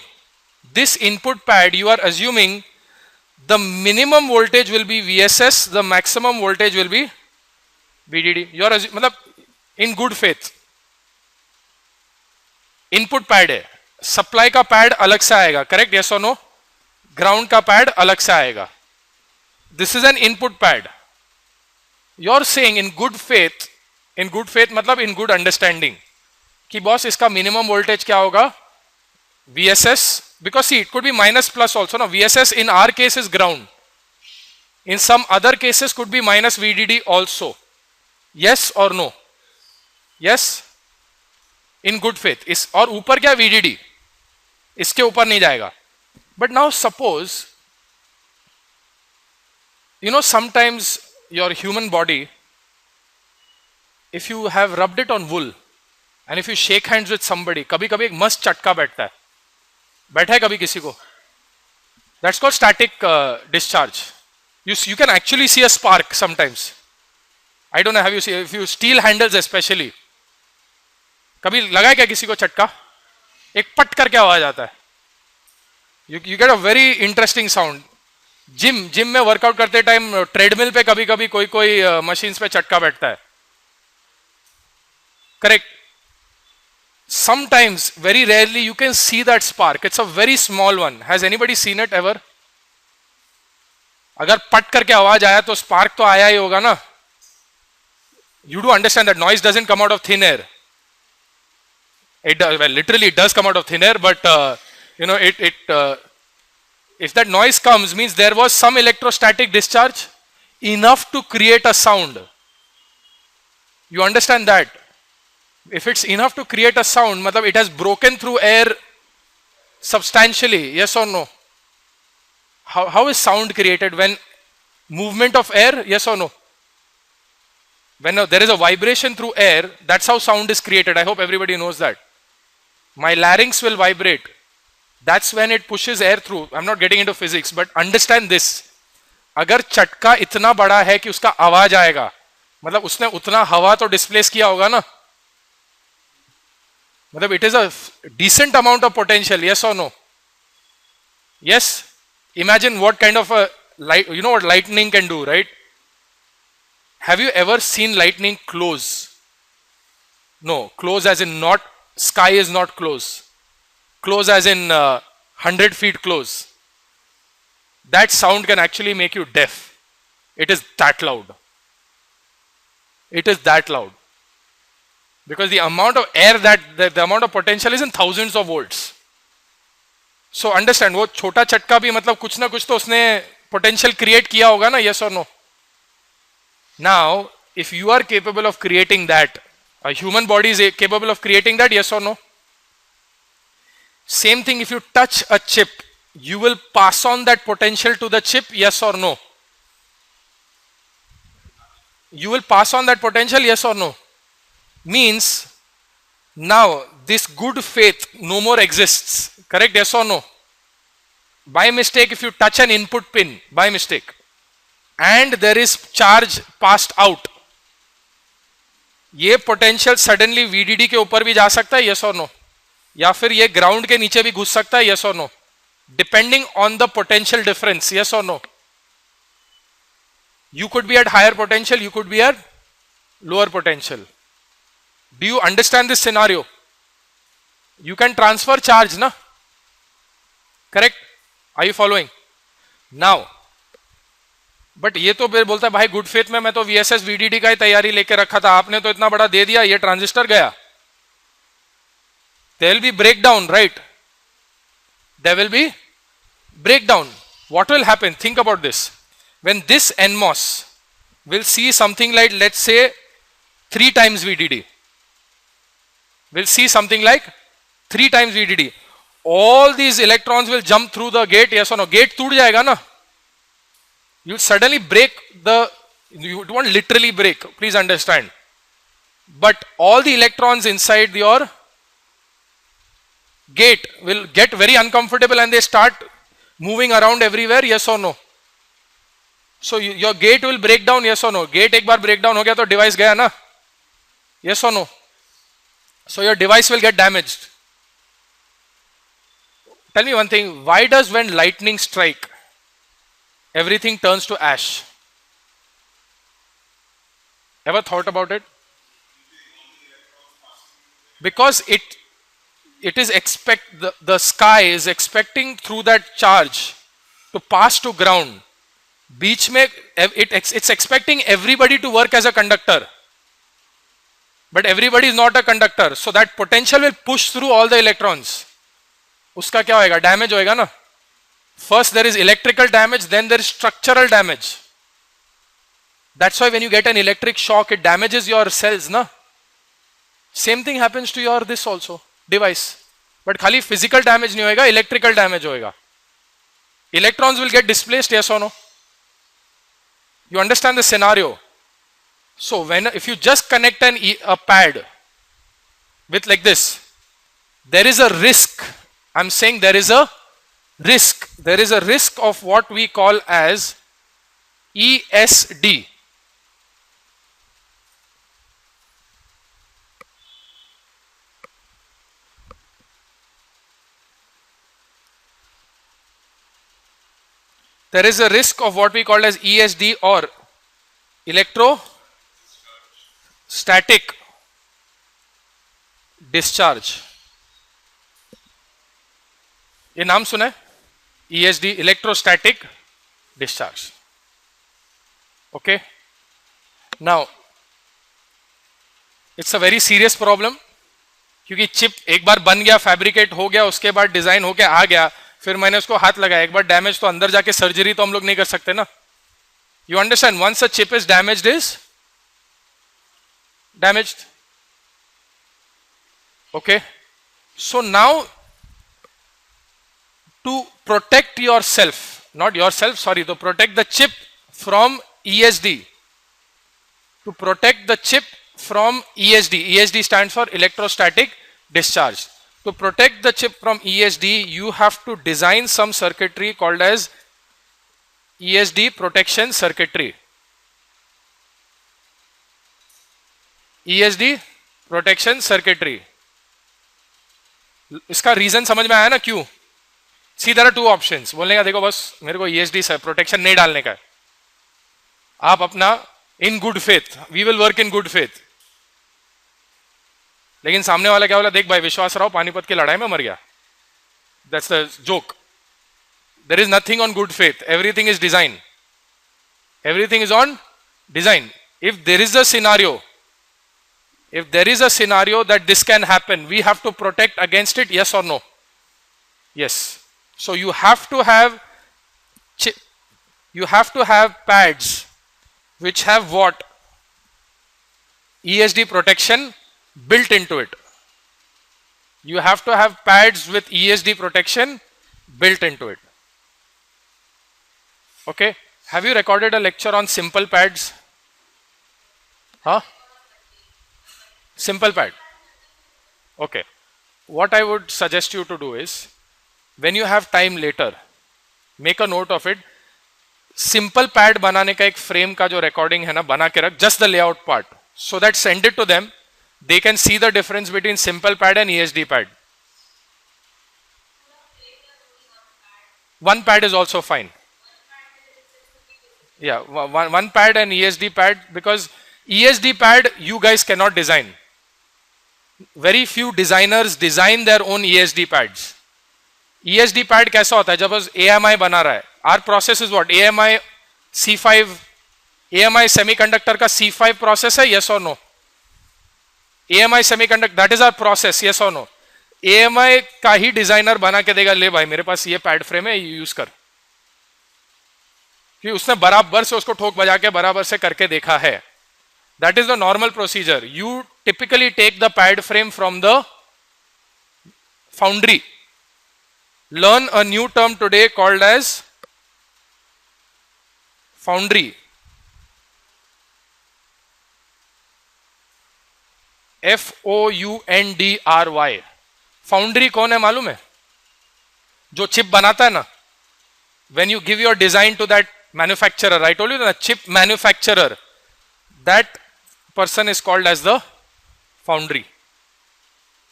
this input pad, you are assuming the minimum voltage will be VSS, the maximum voltage will be VDD. You are assuming, in good faith. Input pad है, supply का pad अलग से आएगा, correct? Yes or no? Ground का pad अलग से आएगा. This is an input pad. you're saying in good faith मतलब in good understanding कि बॉस इसका मिनिमम वोल्टेज क्या होगा VSS, because see it could be minus plus also. No, VSS in our case is ground, in some other cases could be minus VDD also. Yes or no? Yes, in good faith. इस और ऊपर क्या VDD, इसके ऊपर नहीं जाएगा. But now suppose, you know, sometimes your human body, if you have rubbed it on wool and if you shake hands with somebody, कभी कभी एक मस्त चटका बैठता है, बैठा है कभी किसी को? That's called static discharge. You can actually see a spark sometimes. I don't know, have you seen, if you steel handles especially, कभी लगा है क्या किसी को चटका? एक पट करके आवाज आता है. You get a very interesting sound. Gym में वर्कआउट करते टाइम ट्रेडमिल पे कभी कभी कोई मशीन्स पे चटका बैठता है. Correct. Sometimes, very rarely, you can see that spark. It's a very small one. Has anybody seen it ever? अगर पट करके आवाज आया तो स्पार्क तो आया ही होगा ना. You do understand that noise doesn't come out of thin air. It does, well, literally it does come out of thin air, but you know, if that noise comes, means there was some electrostatic discharge enough to create a sound. You understand that? If it's enough to create a sound, matlab it has broken through air substantially. Yes or no? How is sound created? When movement of air? Yes or no? When there is a vibration through air, that's how sound is created. I hope everybody knows that. My larynx will vibrate. That's when it pushes air through. I'm not getting into physics, but understand this. अगर चटका इतना बड़ा है कि उसका आवाज आएगा, मतलब उसने उतना हवा तो डिस्प्लेस किया होगा ना. मतलब it is a decent amount of potential. Yes or no? Yes. Imagine what kind of a light, you know what lightning can do, right? Have you ever seen lightning close? No, close as in not, sky is not close. Close as in 100 feet close. That sound can actually make you deaf. It is that loud. It is that loud. Because the amount of air that, the amount of potential is in thousands of volts. So understand, वो छोटा चटका भी मतलब कुछ ना कुछ तो उसने potential create किया होगा ना. Yes or no? Now, if you are capable of creating that, a human body is capable of creating that. Yes or no? Same thing, if you touch a chip, you will pass on that potential to the chip. Yes or no? You will pass on that potential. Yes or no? Means now this good faith no more exists. Correct? Yes or no? By mistake, if you touch an input pin by mistake and there is charge passed out, ये potential suddenly VDD के ऊपर भी जा सकता है. Yes or no? या फिर ये ground के नीचे भी घुस सकता है. Yes or no? Depending on the potential difference. Yes or no? You could be at higher potential, you could be at lower potential. Do you understand this scenario? You can transfer charge, na? Correct? Are you following? Now, but ये तो फिर बोलता है भाई good faith में मैं तो VSS VDD का ही तैयारी लेके रखा था, आपने तो इतना बड़ा दे दिया, ये ट्रांजिस्टर गया. There will be breakdown, right? There will be breakdown. What will happen? Think about this. When this NMOS will see something like, let's say, 3 times VDD. We'll see something like 3 times VDD. All these electrons will jump through the gate. Yes or no? Gate toot jayega na. You suddenly break the, you won't literally break, please understand. But all the electrons inside your gate will get very uncomfortable and they start moving around everywhere. Yes or no? So your gate will break down. Yes or no? Gate एक बार break down हो गया तो device गया ना. Yes or no? So your device will get damaged. Tell me one thing, why does when lightning strike, everything turns to ash? Ever thought about it? Because it is the sky is expecting through that charge to pass to ground. बीच में it's expecting everybody to work as a conductor, but everybody is not a conductor, so that potential will push through all the electrons. उसका क्या होएगा? Damage होएगा ना. First there is electrical damage, then there is structural damage. That's why when you get an electric shock, it damages your cells, na? Same thing happens to your this also device, but खाली physical damage नहीं होएगा, electrical damage होएगा. Electrons will get displaced, yes or no? You understand the scenario? So if you just connect a pad with like this, there is a risk. I'm saying there is a risk. There is a risk of what we call as ESD. There is a risk of what we call as ESD or electrostatic discharge. ये नाम सुना है? ESD, electrostatic discharge. Okay. Now, it's a very serious problem, क्योंकि chip एक बार बन गया, fabricate हो गया, उसके बाद डिजाइन होके आ गया, फिर मैंने उसको हाथ लगाया, एक बार डैमेज तो अंदर जाके सर्जरी तो हम लोग नहीं कर सकते ना. You understand? Once a chip is damaged is damaged. Okay. So now to protect yourself, not yourself, sorry, to protect the chip from ESD, to protect the chip from ESD stands for electrostatic discharge. To protect the chip from ESD, you have to design some circuitry called as ESD protection circuitry. ESD protection circuitry. इसका reason समझ में आया ना क्यों? See, there are two options. बोलने का देखो, बस मेरे को ESD से प्रोटेक्शन नहीं डालने का है. आप अपना in good faith, we will work in good faith. लेकिन सामने वाला क्या बोला? देख भाई, विश्वास राव पानीपत की लड़ाई में मर गया. That's the joke. There is nothing on good faith. Everything is design. Everything is on design. If there is a scenario that this can happen, we have to protect against it, yes or no? Yes. So you have to have pads which have what? ESD protection built into it. You have to have pads with ESD protection built into it. Okay. Have you recorded a lecture on simple pads? Huh? Simple pad. Okay. What I would suggest you to do is, when you have time later, make a note of it. Simple pad बनाने का एक frame का जो recording है ना, बना के रख, just the layout part, so that send it to them. They can see the difference between simple pad and ESD pad. One pad is also fine. Yeah, one pad and ESD pad, because ESD pad you guys cannot design. Very few designers design their own ESD pads. ESD pad कैसा होता है? जब AMI बना रहा है, our process is what? AMI C5, AMI semiconductor का C5 process है, yes or no? AMI semiconductor, that is our process, yes or no? AMI का ही डिजाइनर बना के देगा, ले भाई मेरे पास ये पैड फ्रेम है, यूज कर, कि उसने बराबर से उसको ठोक बजा के बराबर से करके देखा है. That is the normal procedure. You typically take the pad frame from the foundry. Learn a new term today called as foundry. FOUNDRY. Foundry कौन है मालूम है? जो चिप बनाता है ना. When you give your design to that manufacturer, I told you the chip manufacturer, that person is called as the foundry.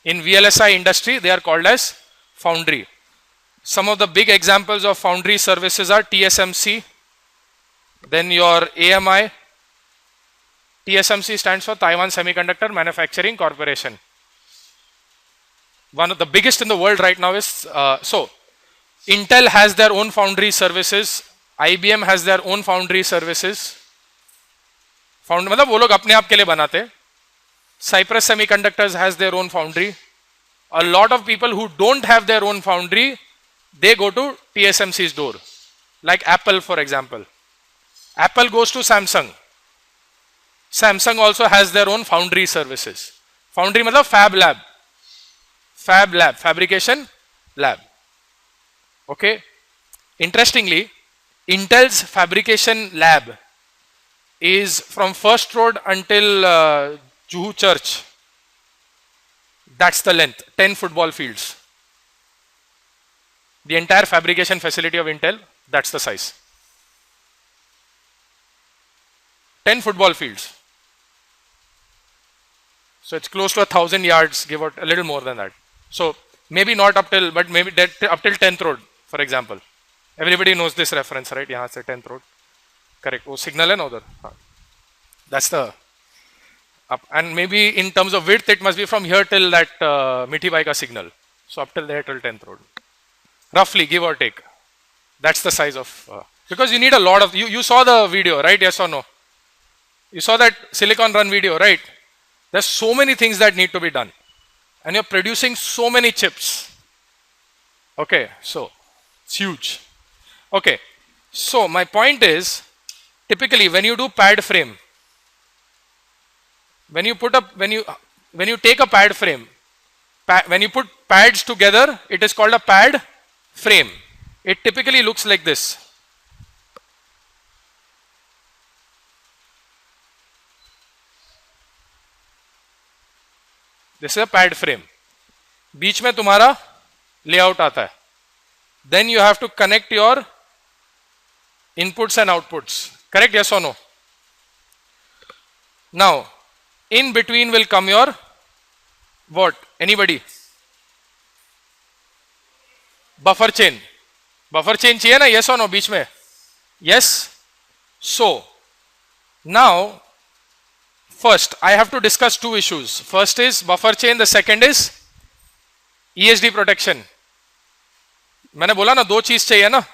In VLSI industry, they are called as foundry. Some of the big examples of foundry services are TSMC, then your AMI. TSMC stands for Taiwan Semiconductor Manufacturing Corporation. One of the biggest in the world right now is, so Intel has their own foundry services. IBM has their own foundry services. Found मतलब वो लोग अपने आप के लिए बनाते. Cypress Semiconductors has their own foundry. A lot of people who don't have their own foundry, they go to TSMC's door. Like Apple, for example. Apple goes to Samsung. Samsung also has their own foundry services. Foundry मतलब fab lab. Fab lab, fabrication lab. Okay. Interestingly, Intel's fabrication lab is from First Road until Juhu Church. That's the length, 10 football fields. The entire fabrication facility of Intel, that's the size. 10 football fields. So it's close to 1,000 yards, give or a little more than that. So maybe not up till, but maybe up till 10th Road, for example. Everybody knows this reference, right? यहाँ से 10th Road. Correct. वो signal है ना उधर. That's the up. And maybe in terms of width, it must be from here till that Mithi Bai ka signal. So up till there till 10th Road. Roughly, give or take. That's the size of, because you need a lot of, you saw the video, right? Yes or no? You saw that Silicon Run video, right? There's so many things that need to be done. And you're producing so many chips. Okay, so it's huge. Okay, so my point is, typically when you do pad frame, when you take a pad frame, when you put pads together, it is called a pad frame. It typically looks like this. This is a pad frame. बीच में तुम्हारा layout आता है. Then you have to connect your inputs and outputs. Correct? Yes or no? Now, in between will come your what? Anybody? Buffer chain. Buffer chain चाहिए ना? Yes or no? बीच में? Yes. So, now, first, I have to discuss two issues. First is buffer chain, the second is ESD protection. मैंने बोला ना दो चीज चाहिए ना.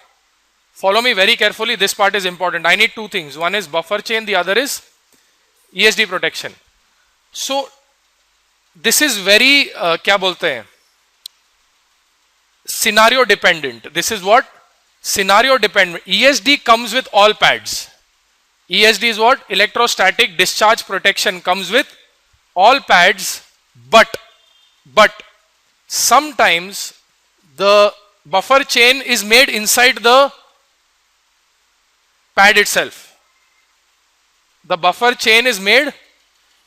Follow me very carefully, this part is important. I need two things. One is buffer chain, the other is ESD protection. So, this is very, क्या बोलते हैं? Scenario dependent. This is what? Scenario dependent. ESD comes with all pads. ESD is what? Electrostatic discharge protection comes with all pads, but sometimes the buffer chain is made inside the pad itself. The buffer chain is made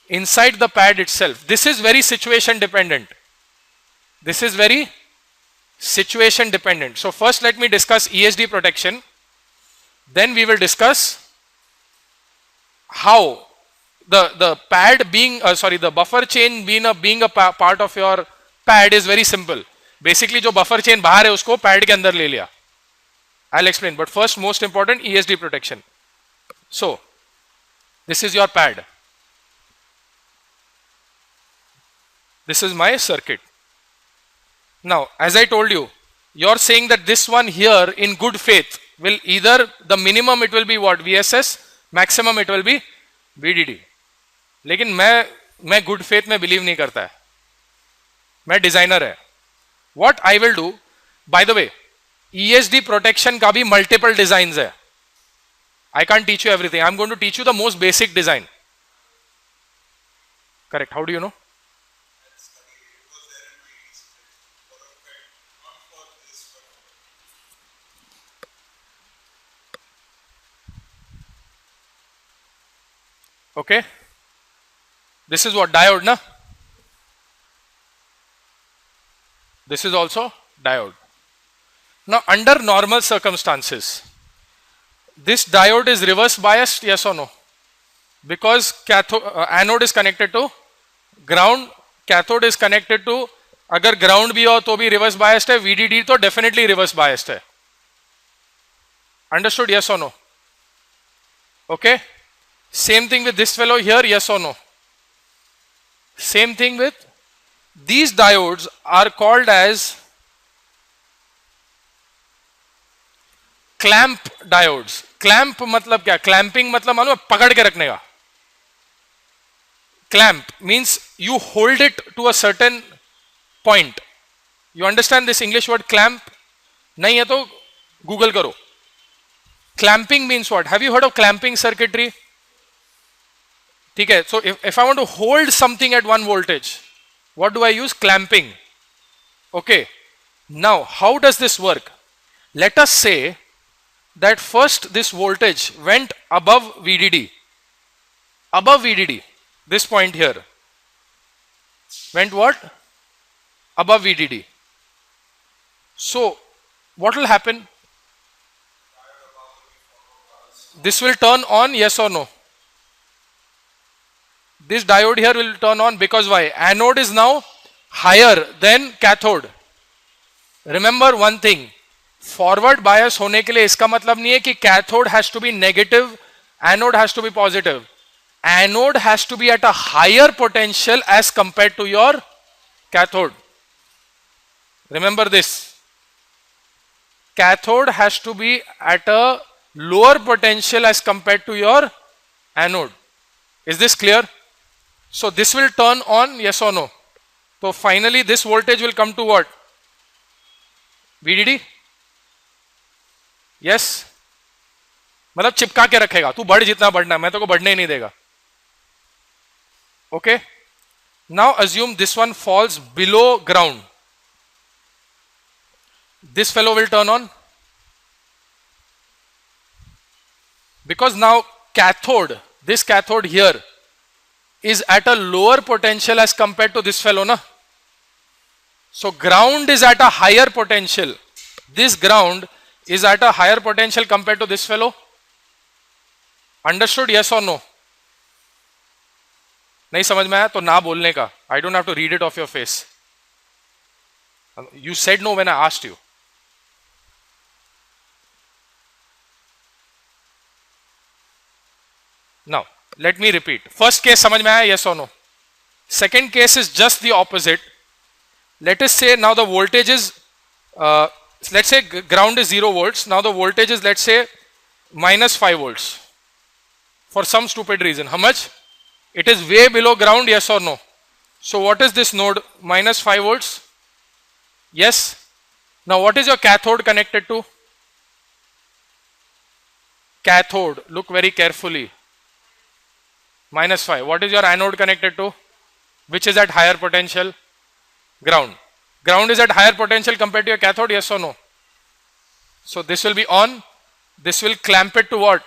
inside the pad itself. This is very situation dependent. This is very situation dependent. So first let me discuss ESD protection. Then we will discuss how the pad being, the buffer chain being a part of your pad is very simple. Basically जो buffer chain बाहर है उसको pad के अंदर ले लिया. I'll explain, but first most important ESD protection. So this is your pad. This is my circuit. Now as I told you, you're saying that this one here in good faith will either the minimum it will be what? VSS, maximum it will be VDD. लेकिन मैं good faith में believe नहीं करता है. मैं designer है. What I will do, by the way, ESD protection का भी multiple designs है. I can't teach you everything. I'm going to teach you the most basic design. Correct. How do you know? Okay. This is what? Diode, na? This is also diode. Now, under normal circumstances, this diode is reverse biased, yes or no? Because anode is connected to ground, cathode is connected to, अगर ground भी हो तो भी reverse biased है, VDD तो definitely reverse biased है. Understood? Yes or no? Okay. Same thing with this fellow here, yes or no? Same thing with these diodes are called as clamp diodes. Clamp मतलब क्या? Clamping मतलब मालूम है पकड़ के रखने का. Clamp means you hold it to a certain point. You understand this English word clamp? नहीं है तो Google करो. Clamping means what? Have you heard of clamping circuitry? ठीक है. So if I want to hold something at one voltage, what do I use? Clamping. Okay. Now how does this work? Let us say that first this voltage went above VDD. Above VDD. This point here went what? Above VDD. So what will happen? This will turn on, yes or no? This diode here will turn on because why? Anode is now higher than cathode. Remember one thing, forward bias होने के लिए इसका मतलब नहीं है कि cathode has to be negative, anode has to be positive. Anode has to be at a higher potential as compared to your cathode. Remember this. Cathode has to be at a lower potential as compared to your anode. Is this clear? So this will turn on, yes or no? So finally this voltage will come to what? VDD? Yes? मतलब चिपका के रखेगा, तू बढ़ जितना बढ़ना, मैं तो को बढ़ने ही नहीं देगा. Okay? Now assume this one falls below ground. This fellow will turn on. Because now cathode, this cathode here is at a lower potential as compared to this fellow, na? So ground is at a higher potential. This ground is at a higher potential compared to this fellow. Understood? Yes or no? नहीं समझ में आया तो ना बोलने का. I don't have to read it off your face. You said no when I asked you. Now let me repeat. First case समझ में आया? Yes or no? Second case is just the opposite. Let us say now the voltage is let's say ground is 0 volts. Now the voltage is, let's say, minus 5 volts for some stupid reason. How much? It is way below ground, yes or no? So what is this node? Minus 5 volts? Yes. Now what is your cathode connected to? Cathode, look very carefully. Minus 5. What is your anode connected to? Which is at higher potential? Ground. Ground is at higher potential compared to your cathode, yes or no? So this will be on. This will clamp it to what?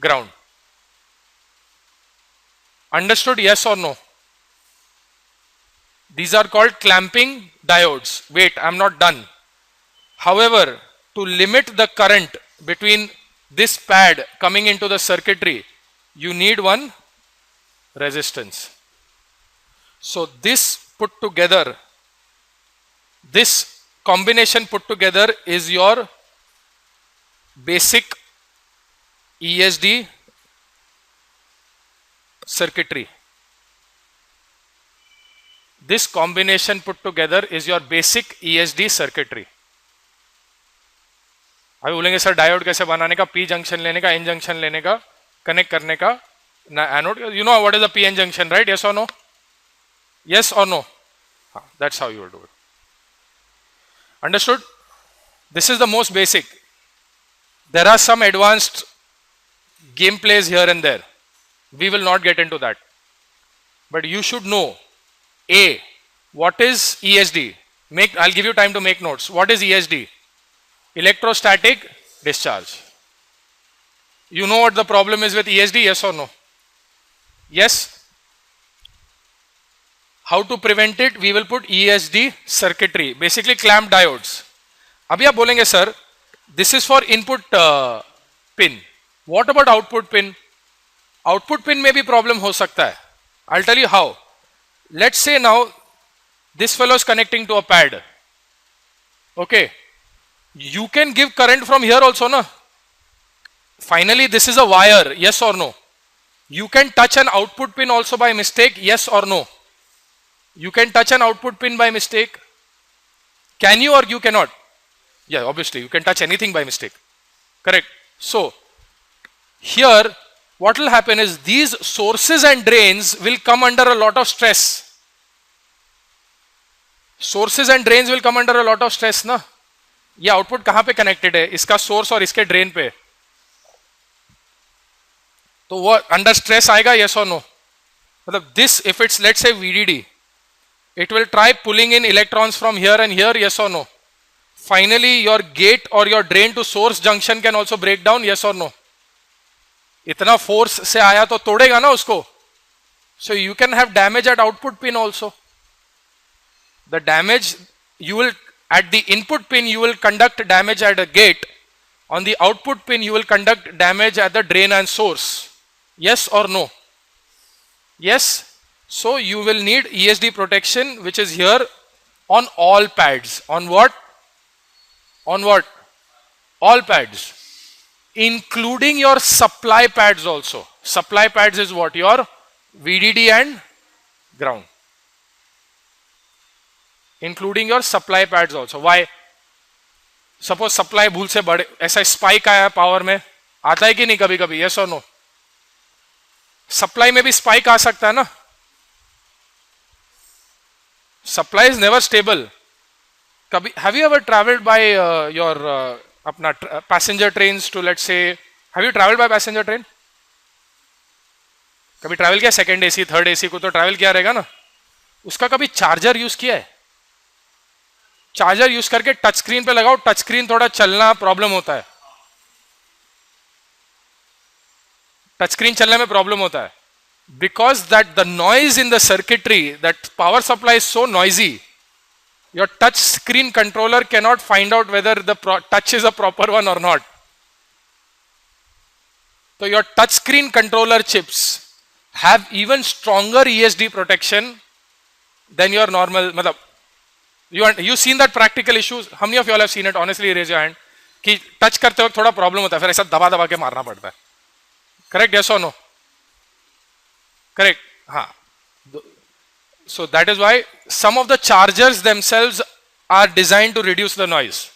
Ground. Understood? Yes or no? These are called clamping diodes. Wait, I am not done. However, to limit the current between this pad coming into the circuitry, you need one resistance. So this put together, this combination put together is your basic ESD circuitry. This combination put together is your basic ESD circuitry. अभी बोलेंगे sir diode कैसे बनाने का, P junction लेने का, N junction लेने का, connect करने का ना anode. You know what is the PN junction, right? Yes और no? Yes or no? That's how you will do it. Understood? This is the most basic. There are some advanced gameplays here and there. We will not get into that. But you should know A, what is ESD? I'll give you time to make notes. What is ESD? Electrostatic discharge. You know what the problem is with ESD, yes or no? Yes? How to prevent it? We will put ESD circuitry, basically clamp diodes. अभी आप बोलेंगे sir, this is for input pin. What about output pin? Output pin में भी problem हो सकता है. I'll tell you how. Let's say now this fellow is connecting to a pad. Okay. You can give current from here also, na? Finally, this is a wire, yes or no? You can touch an output pin also by mistake, yes or no? You can touch an output pin by mistake. Can you or you cannot? Yeah, obviously, you can touch anything by mistake. Correct. So here what will happen is these sources and drains will come under a lot of stress. Sources and drains will come under a lot of stress ना. ये output कहां पे connected है? इसका source और इसके drain पे. तो वो अंडर स्ट्रेस आएगा, yes or no? मतलब this, if it's let's say VDD, it will try pulling in electrons from here and here, yes or no? Finally your gate or your drain to source junction can also break down, yes or no? इतना force से आया तो तोड़ेगा ना उसको. So you can have damage at output pin also. The damage you will at the input pin, you will conduct damage at a gate. On the output pin you will conduct damage at the drain and source. Yes or no? Yes. So you will need ESD protection, which is here on all pads. On what? On what? All pads, including your supply pads also. Supply pads is what? Your VDD and ground, including your supply pads also. Why? Suppose supply भूल से बढ़े, ऐसा spike आया power में, आता है कि नहीं कभी कभी? yes or no? सप्लाई में भी स्पाइक आ सकता है ना. Supply is never stable. कभी have you ever traveled by your अपना passenger trains to let's say, have you traveled by passenger train? कभी ट्रैवल किया? सेकंड एसी थर्ड एसी को तो ट्रैवल किया रहेगा ना. उसका कभी चार्जर यूज किया है? चार्जर यूज करके टच स्क्रीन पे लगाओ, टच स्क्रीन थोड़ा चलना प्रॉब्लम होता है. टच स्क्रीन चलने में प्रॉब्लम होता है because that the noise in the circuitry, that power supply is so noisy, your touch screen controller cannot find out whether the touch is a proper one or not. तो your touch screen controller chips have even stronger ESD protection then your normal. मतलब you seen that practical issues? How many of you all have seen it? Honestly raise your hand. कि touch करते वक्त थोड़ा problem होता है, फिर ऐसा दबा दबा के मारना पड़ता है. Correct? Yes or no? Correct. हाँ. So that is why some of the chargers themselves are designed to reduce the noise,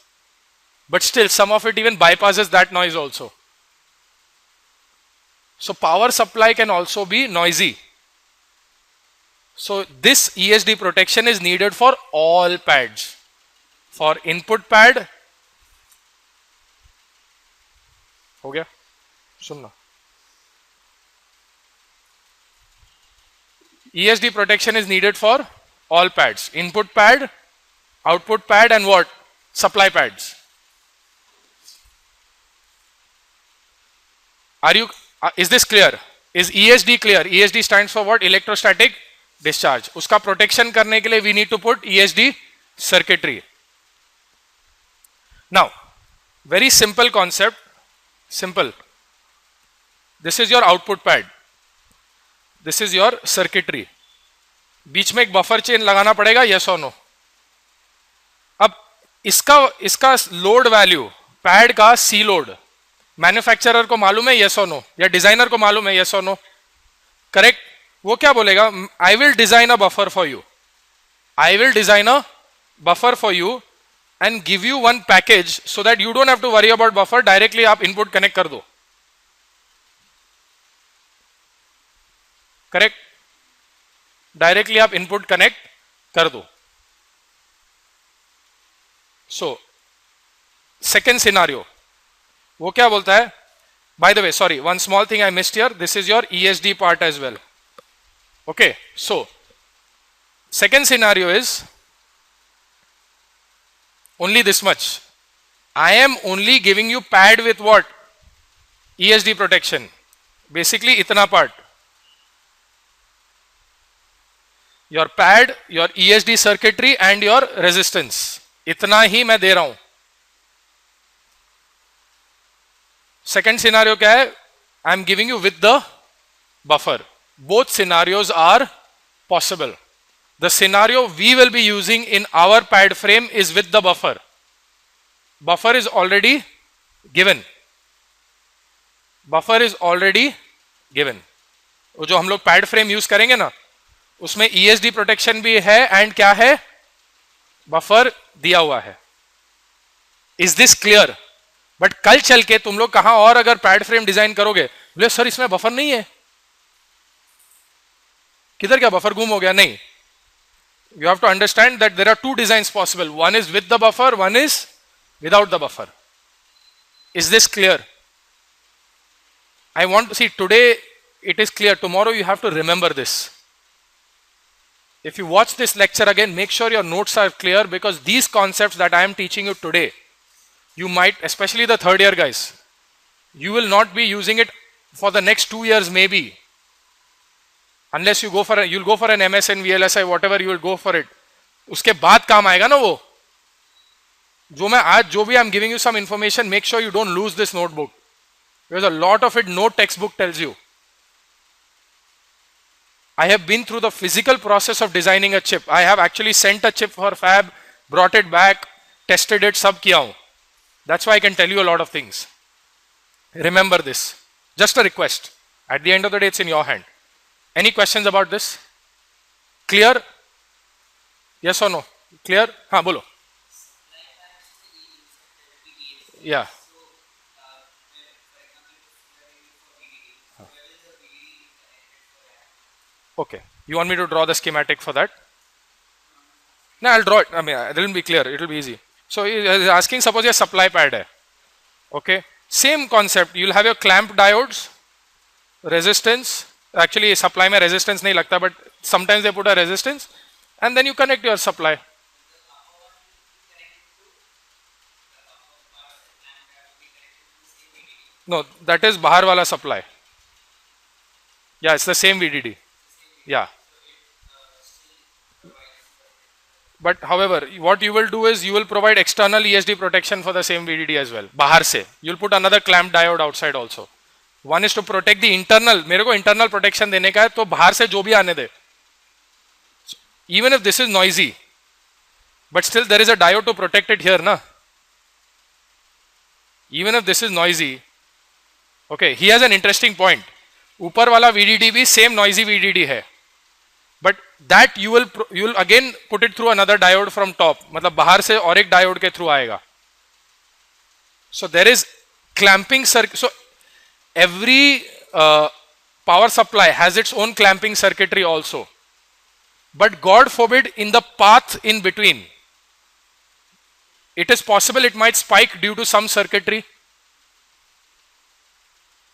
but still some of it even bypasses that noise also. So power supply can also be noisy. So this ESD protection is needed for all pads. For input pad, हो गया? सुनना. ESD protection is needed for all pads. Input pad, output pad, and what? Supply pads. Are you? Is this clear? Is ESD clear? ESD stands for what? Electrostatic discharge. उसका protection करने के लिए we need to put ESD circuitry. Now, very simple concept. Simple. This is your output pad. This is your circuitry. बीच में एक buffer chain लगाना पड़ेगा, yes or no? अब इसका लोड वैल्यू पैड का सी लोड मैन्युफैक्चरर को मालूम है, yes or no? या डिजाइनर को मालूम है, yes or no? करेक्ट. वो क्या बोलेगा? I will design a buffer for you. I will design a buffer for you and give you one package so that you don't have to worry about buffer. Directly आप input connect कर दो. Correct. Directly आप input connect कर दो. So second scenario वो क्या बोलता है? By the way, sorry, one small thing I missed here. This is your ESD part as well. Okay, so second scenario is only this much. I am only giving you pad with what? ESD protection. Basically itna part. Your pad, your ESD circuitry and your resistance. इतना ही मैं दे रहा हूं. Second scenario क्या है? I am giving you with the buffer. Both scenarios are possible. The scenario we will be using in our pad frame is with the buffer. Buffer is already given. Buffer is already given. वो जो हम लोग pad frame use करेंगे ना, उसमें ESD protection भी है and क्या है? बफर दिया हुआ है. Is this clear? बट कल चल के तुम लोग कहां और अगर पैड फ्रेम डिजाइन करोगे, बोले सर इसमें बफर नहीं है, किधर क्या बफर गुम हो गया? नहीं, you have to understand that there are two designs possible. One is with the buffer, one is without the buffer. Is this clear? I want to see today it is clear. Tomorrow you have to remember this. If you watch this lecture again, make sure your notes are clear, because these concepts that I am teaching you today, you might, especially the third year guys, you will not be using it for the next 2 years maybe. Unless you go for you'll go for an MS in VLSI, whatever you will go for it. उसके बाद काम आएगा ना वो. जो मैं आज जो भी I'm giving you some information, make sure you don't lose this notebook, because a lot of it no textbook tells you. I have been through the physical process of designing a chip. I have actually sent a chip for fab, brought it back, tested it, सब किया हूँ. That's why I can tell you a lot of things. Remember this. Just a request. At the end of the day, it's in your hand. Any questions about this? Clear? Yes or no? Clear? हाँ बोलो. Yeah. Okay. You want me to draw the schematic for that? No, I'll draw it. I mean, it will be clear. It will be easy. So he is asking, suppose your supply pad hai. Okay. Same concept. You'll have your clamp diodes, resistance. Actually, supply में resistance नहीं लगता, but sometimes they put a resistance, and then you connect your supply. No, that is बाहर वाला supply. Yeah, it's the same VDD. Yeah. But however, what you will do is you will provide external ESD protection for the same VDD as well. बाहर से. You'll put another clamp diode outside also. One is to protect the internal. मेरे को internal protection देने का है, तो बाहर से जो भी आने दे. Even if this is noisy, but still there is a diode to protect it here, na? Even if this is noisy, okay, he has an interesting point. ऊपर वाला VDD भी same noisy VDD है, but that you will again put it through another diode from top. मतलब बाहर से और एक diode के through आएगा. So there is clamping circuit. So every power supply has its own clamping circuitry also, but God forbid in the path in between, it is possible it might spike due to some circuitry.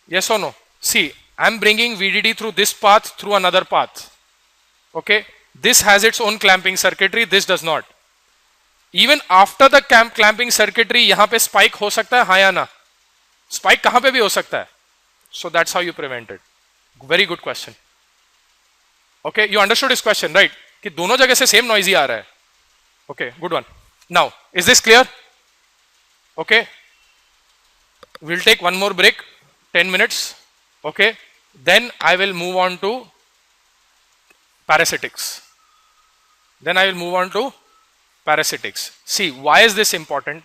Yes or no? See, I am bringing VDD through this path, through another path. Okay, this has its own clamping circuitry, this does not. Even after the clamping circuitry, यहाँ पे spike हो सकता है, हाँ या ना? Spike कहाँ पे भी हो सकता है. So that's how you prevent it. Very good question. Okay, you understood his question, right? कि दोनों जगह से same noisy आ रहा है. Okay, good one. Now, is this clear? Okay. We'll take one more break, 10 minutes. Okay. Then I will move on to parasitics. Then I will move on to parasitics. See, why is this important?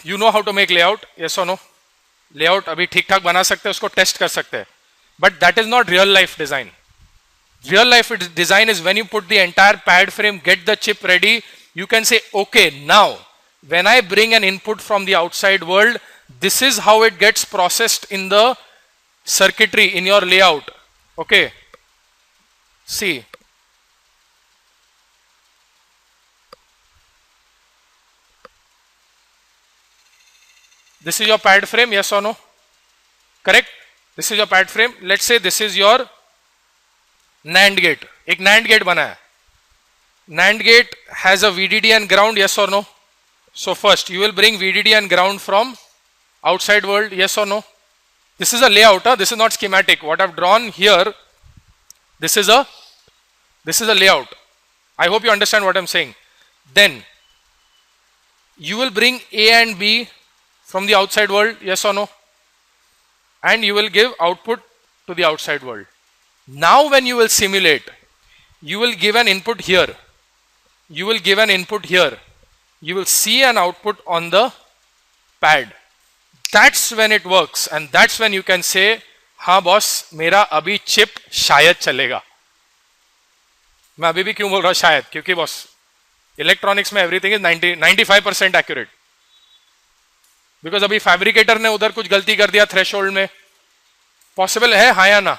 You know how to make layout, yes or no? Layout अभी ठीक ठाक बना सकते हैं, उसको test कर सकते हैं. But that is not real life design. Real life design is when you put the entire pad frame, get the chip ready, you can say, okay, now when I bring an input from the outside world, this is how it gets processed in the circuitry in your layout. Okay. See. This is your pad frame, yes or no? Correct? This is your pad frame. Let's say this is your NAND gate. एक NAND gate बना है. NAND gate has a VDD and ground, yes or no? So first you will bring VDD and ground from outside world, yes or no? This is a layout, this is not schematic. What I've drawn here, this is a layout. I hope you understand what I'm saying. Then you will bring A and B from the outside world, yes or no? And you will give output to the outside world. Now when you will simulate, you will give an input here. You will give an input here. You will see an output on the pad. That's when it works, and that's when you can say, हाँ boss, मेरा अभी chip शायद चलेगा. मैं अभी भी क्यों बोल रहा हूँ शायद? क्योंकि बॉस इलेक्ट्रॉनिक्स में एवरीथिंग इज 95% एक्यूरेट. बिकॉज अभी फैब्रिकेटर ने उधर कुछ गलती कर दिया थ्रेशोल्ड में. पॉसिबल है, हाँ या ना?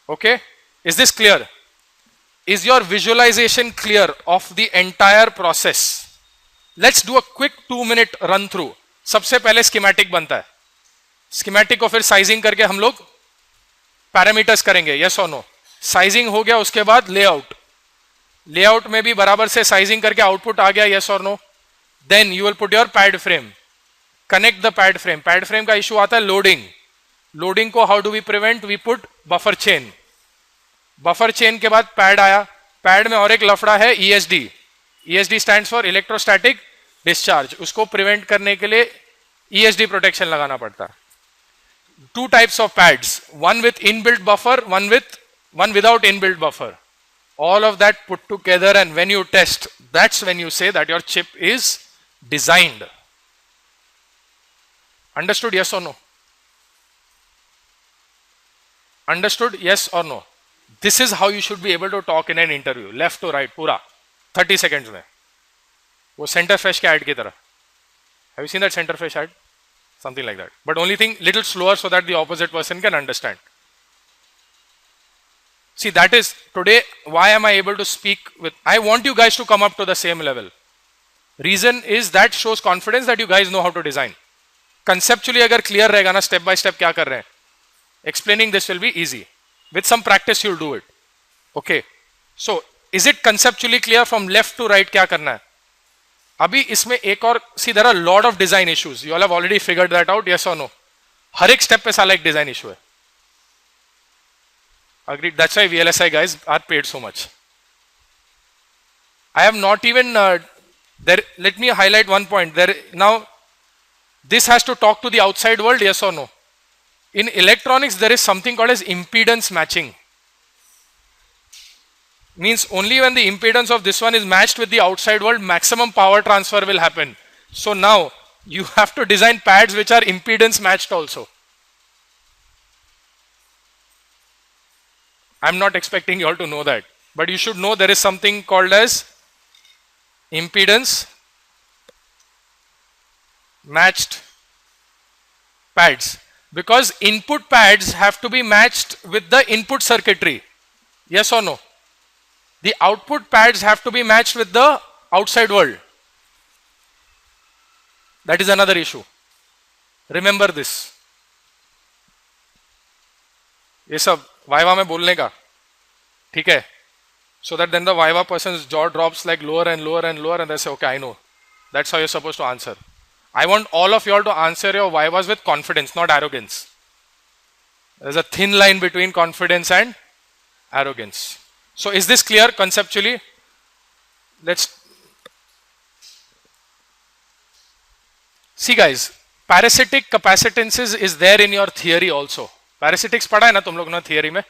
Okay, is this clear? Is your visualisation clear of the entire process? Let's do a quick 2 minute run through. सबसे पहले स्कीमेटिक बनता है. स्कीमेटिक को फिर साइजिंग करके हम लोग पैरामीटर्स करेंगे. यस और नो? साइजिंग हो गया, उसके बाद लेआउट. लेआउट में भी बराबर से साइजिंग करके आउटपुट आ गया. यस और no? Then you will put your pad frame. Connect the pad frame. Pad frame का इशू आता है लोडिंग. लोडिंग को how do we prevent? We put buffer chain. Buffer chain के बाद पैड आया. पैड में और एक लफड़ा है ESD. ESD stands for electrostatic discharge. उसको प्रिवेंट करने के लिए ESD प्रोटेक्शन लगाना पड़ता है. 2 types of pads, one with inbuilt buffer, one without inbuilt buffer. All of that put together, and when you test, that's when you say that your chip is designed. Understood? Yes or no? Understood? Yes or no? This is how you should be able to talk in an interview. Left to right, पूरा 30 seconds में. वो center fresh के ad की तरह. Have you seen that center fresh ad? Something like that. But only thing, little slower so that the opposite person can understand. See, that is today why am I able to speak with, I want you guys to come up to the same level. Reason is that shows confidence that you guys know how to design. Conceptually अगर clear रहेगा ना, step by step क्या कर रहे हैं, explaining this will be easy. With some practice you'll do it. Okay. So, is it conceptually clear from left to right क्या करना है? अभी इसमें एक और, see there are a lot of design issues. You all have already figured that out, yes or no? हर एक step पे साला एक design issue है. Agreed. That's why VLSI guys are paid so much. I have not even there. Let me highlight one point. There now, this has to talk to the outside world, yes or no? In electronics, there is something called as impedance matching. Means only when the impedance of this one is matched with the outside world, maximum power transfer will happen. So now you have to design pads which are impedance matched also. I'm not expecting you all to know that, but you should know there is something called as impedance matched pads, because input pads have to be matched with the input circuitry. Yes or no? The output pads have to be matched with the outside world. That is another issue. Remember this. ये सब viva में बोलने का, ठीक है? So that then the viva person's jaw drops like lower and lower and lower, and they say, okay, I know. That's how you're supposed to answer. I want all of you all to answer your vivas with confidence, not arrogance. There's a thin line between confidence and arrogance. So is this clear conceptually? Let's see guys, parasitic capacitances is there in your theory also. Parasitics पढ़ा है ना तुम लोग ना theory में?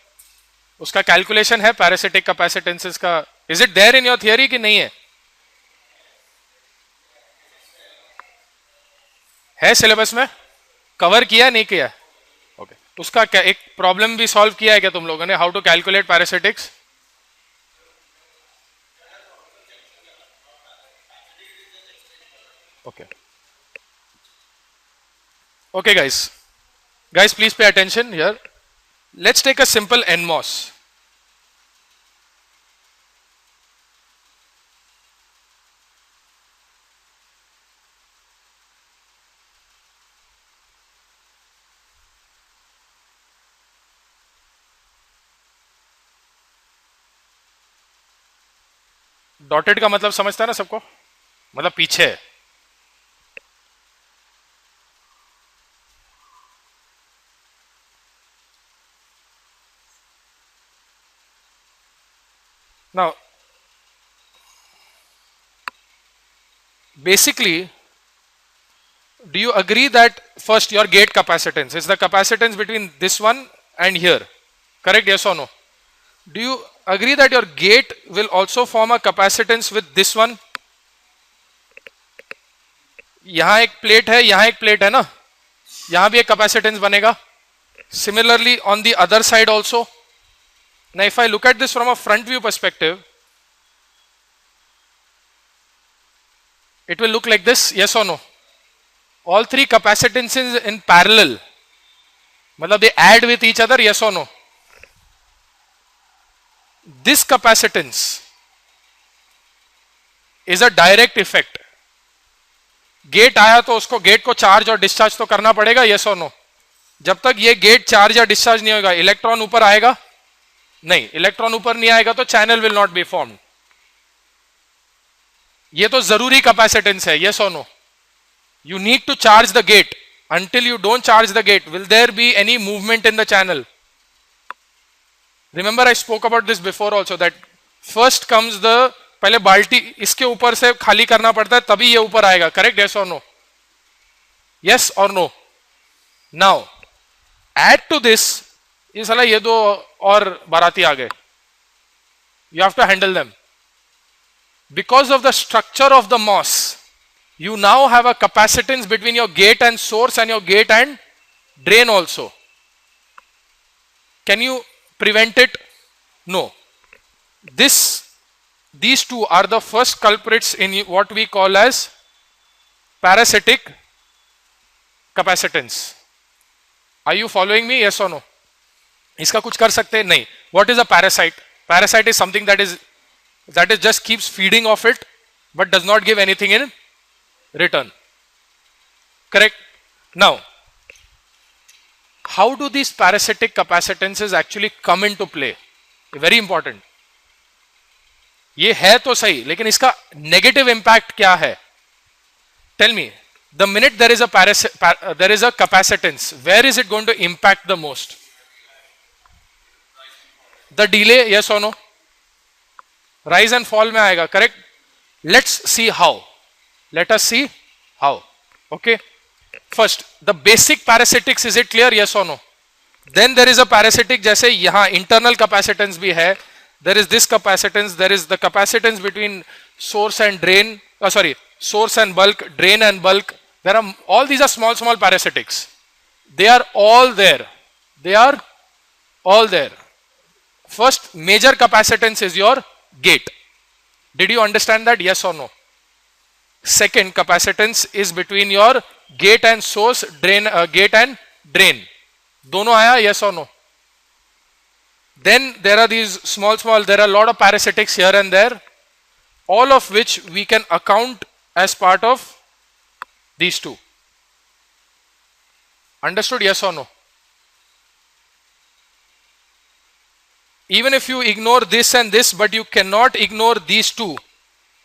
उसका calculation है parasitic capacitances का. Is it there in your theory कि नहीं है? है syllabus में? Cover किया नहीं किया? Okay. उसका क्या एक problem भी solve किया है क्या तुम लोगों ने? How to calculate parasitics? Okay. Okay guys. Guys, please pay attention here. Let's take a simple NMOS. Dotted का मतलब समझता है ना सबको? मतलब पीछे है. Now, basically, do you agree that first your gate capacitance is the capacitance between this one and here? Correct? Yes or no? Do you agree that your gate will also form a capacitance with this one? यहां एक plate है, यहां एक plate है ना, यहां भी एक कैपेसिटेंस बनेगा. Similarly on the other side also. Now if I look at this from a front view perspective, it will look like this, yes or no? all three capacitances in parallel, matlab they add with each other, yes or no? This capacitance is a direct effect. Gate आया तो उसको gate को charge और discharge तो करना पड़ेगा, yes or no? जब तक ये गेट चार्ज या डिस्चार्ज नहीं होगा, इलेक्ट्रॉन ऊपर आएगा नहीं, इलेक्ट्रॉन ऊपर नहीं आएगा तो channel will not be formed. ये तो जरूरी कैपेसिटेंस है, yes or no? You need to charge the gate. Until you don't charge the gate, will there be any movement in the channel? Remember I spoke about this before also, that first comes the, पहले बाल्टी इसके ऊपर से खाली करना पड़ता है तभी ये ऊपर आएगा, correct? yes or no? yes or no? Now add to this, ये साला ये दो और बाराती आ गए, you have to handle them. Because of the structure of the MOS, you now have a capacitance between your gate and source and your gate and drain also. Can you prevent it? No. These two are the first culprits in what we call as parasitic capacitance. Are you following me? Yes or no? इसका कुछ कर सकते हैं? नहीं. What is a parasite? Parasite is something that is just keeps feeding off it but does not give anything in return. Correct? Now, how do these parasitic capacitances actually come into play? Very important. ये है तो सही, लेकिन इसका negative impact क्या है? Tell me, the minute there is a capacitance, where is it going to impact the most? The delay, yes or no? Rise and fall में आएगा, correct? Let's see how. Let us see how. Okay. First, the basic parasitics, is it clear? Yes or no? Then there is a parasitic, जैसे यहाँ internal capacitance भी है. There is this capacitance. There is the capacitance between source and drain. Source and bulk, drain and bulk. There are all these are small parasitics. They are all there. They are all there. First major capacitance is your gate. Did you understand that? Yes or no? Second capacitance is between your gate and source, gate and drain. Dono aaya, yes or no? Then there are these small, there are a lot of parasitics here and there, all of which we can account as part of these two. Understood? Yes or no? Even if you ignore this and this, but you cannot ignore these two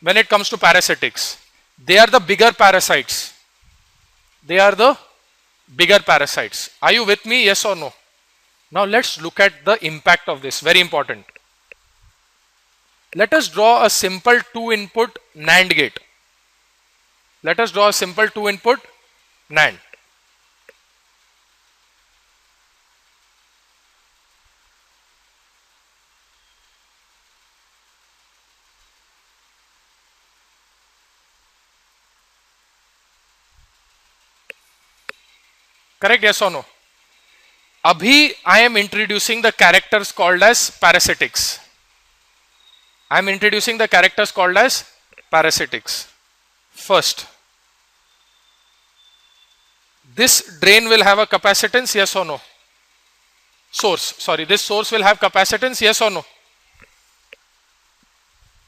when it comes to parasitics. They are the bigger parasites. They are the bigger parasites. Are you with me? Yes or no? Now let's look at the impact of this. Very important. Let us draw a simple 2-input NAND gate. Let us draw a simple 2-input NAND. Correct? Yes or no? Abhi I am introducing the characters called as parasitics. I am introducing the characters called as parasitics. First, this drain will have a capacitance, yes or no? This source will have capacitance, yes or no?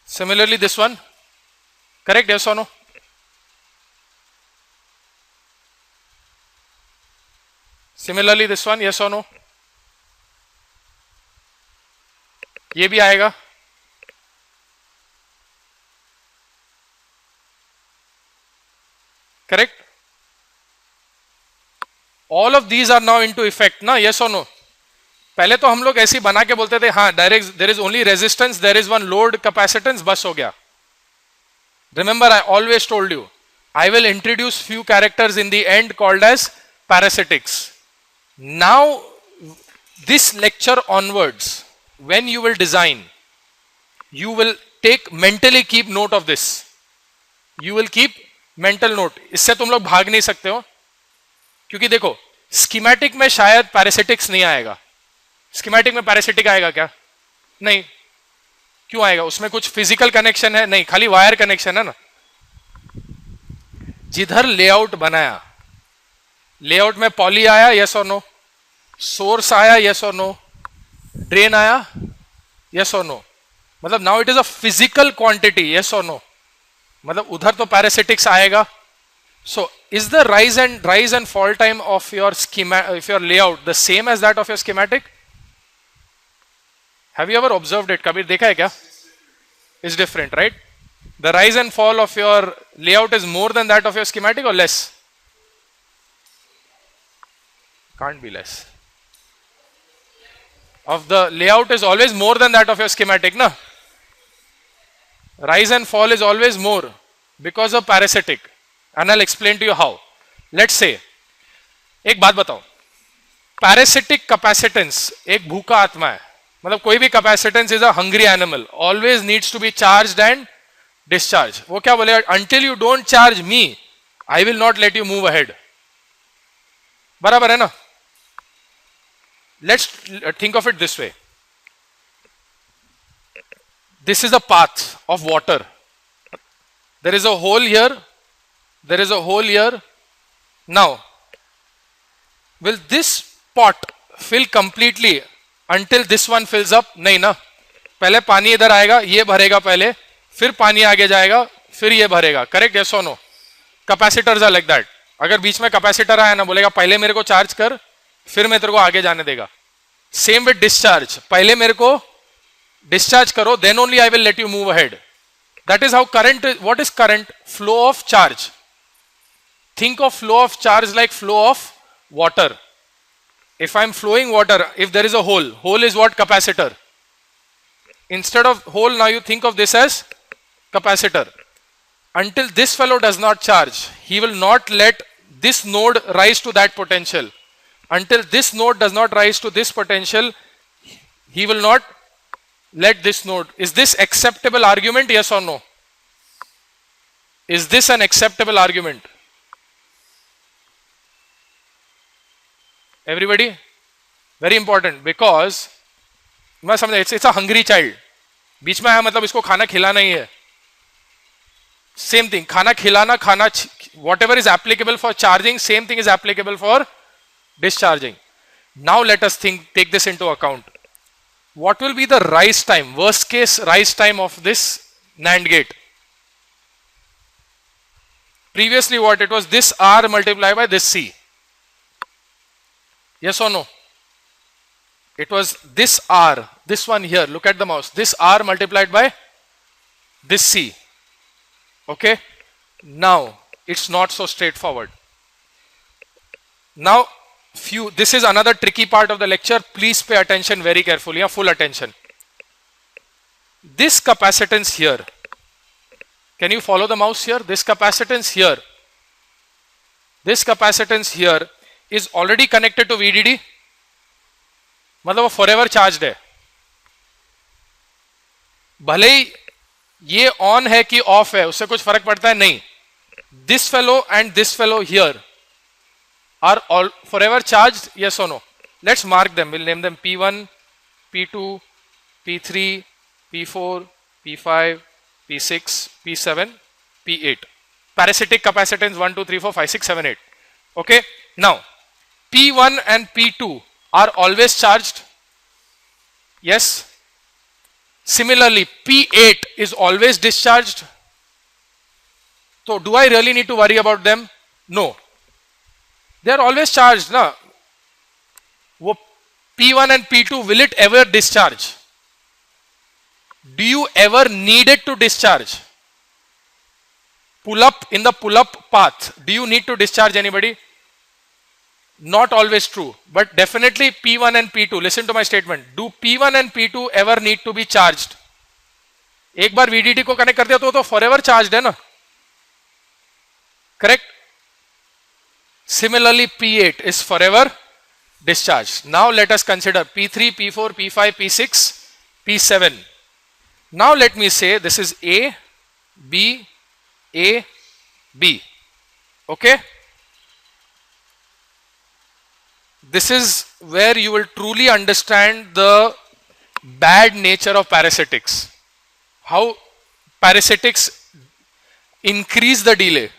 Similarly, this one, correct? Yes or no? Similarly, this one, yes or no? ये भी आएगा. Correct? All of these are now into effect, ना? Yes or no? पहले तो हम लोग ऐसे ही बना के बोलते थे, हाँ, direct, there is only resistance, there is one load capacitance, बस हो गया. Remember, I always told you, I will introduce few characters in the end called as parasitics. Now, this lecture onwards, when you will design, you will mentally keep note of this. You will keep mental note. इससे तुम लोग भाग नहीं सकते हो, क्योंकि देखो schematic में शायद parasitics नहीं आएगा. Schematic में parasitic आएगा क्या? नहीं. क्यों आएगा? उसमें कुछ physical connection है? नहीं, खाली wire connection है ना. जिधर layout बनाया, लेआउट में पॉली आया, यस और नो? सोर्स आया, यस और नो? ड्रेन आया, यस और नो? मतलब now it is a physical quantity, yes और नो? मतलब उधर तो पैरासिटिक्स आएगा. So is the rise and fall time of your if your layout the same as that of your schematic? Have you ever observed it? कभी देखा है क्या? It's different, right? The rise and fall of your layout is more than that of your schematic or less? Can't be less. Of the layout is always more than that of your schematic, na? Rise and fall is always more because of parasitic. And I'll explain to you how. Let's say, एक बात बताओ, parasitic capacitance एक भूखा आत्मा है. मतलब कोई भी capacitance is a hungry animal, always needs to be charged and discharge. वो क्या बोलेगा? Until you don't charge me I will not let you move ahead. बराबर है ना? Let's think of it this way. This is a path of water. There is a hole here, there is a hole here. Now will this pot fill completely until this one fills up? नहीं ना, पहले पानी इधर आएगा, ये भरेगा पहले, फिर पानी आगे जाएगा, फिर ये भरेगा. Correct? yes or no? Capacitors are like that. अगर बीच में कैपेसिटर आया ना, बोलेगा पहले मेरे को चार्ज कर, फिर मैं तेरे को आगे जाने देगा. सेम विद डिस्चार्ज, पहले मेरे को डिस्चार्ज करो, then only I will let you move ahead. That is how current is. What is current? Flow of charge. Think of flow of charge like flow of water. If I'm flowing water, if there is a hole, hole is what? Capacitor. Instead of hole, now you think of this as capacitor. Until this fellow does not charge, he will not let this node rise to that potential. Until this node does not rise to this potential, he will not let this node. Is this acceptable argument? Yes or no? Is this an acceptable argument? Everybody? Very important, because मैं समझा, it's a hungry child. बीच में आया मतलब इसको खाना खिलाना ही है. Same thing, खाना खिलाना, खाना, whatever is applicable for charging, same thing is applicable for discharging. Now let us take this into account. What will be the rise time, worst case rise time of this NAND gate? Previously what it was? This R multiplied by this C. Yes or no? It was this R, this one here, look at the mouse, this R multiplied by this C. Okay? Now, it's not so straightforward. Now, this is another tricky part of the lecture. Please pay attention very carefully, full attention. This capacitance here, can you follow the mouse here? This capacitance here is already connected to VDD. मतलब वो forever charged है. भले ही ये on है कि off है, उससे कुछ फर्क पड़ता है नहीं. This fellow and this fellow here are all forever charged, yes or no? Let's mark them. We'll name them P1, P2, P3, P4, P5, P6, P7, P8. Parasitic capacitance 1, 2, 3, 4, 5, 6, 7, 8. Okay. Now, P1 and P2 are always charged. Yes. Similarly, P8 is always discharged. So, do I really need to worry about them? No. They are always charged. Na? वो P1 and P2, will it ever discharge? Do you ever need it to discharge? Pull up, in the pull up path, do you need to discharge anybody? Not always true, but definitely P1 and P2, listen to my statement, do P1 and P2 ever need to be charged? एक बार VDD को connect कर दिया तो forever charged है ना? Correct? Similarly, P8 is forever discharged. Now let us consider P3, P4, P5, P6, P7. Now let me say this is A, B, A, B. Okay? This is where you will truly understand the bad nature of parasitics. How parasitics increase the delay.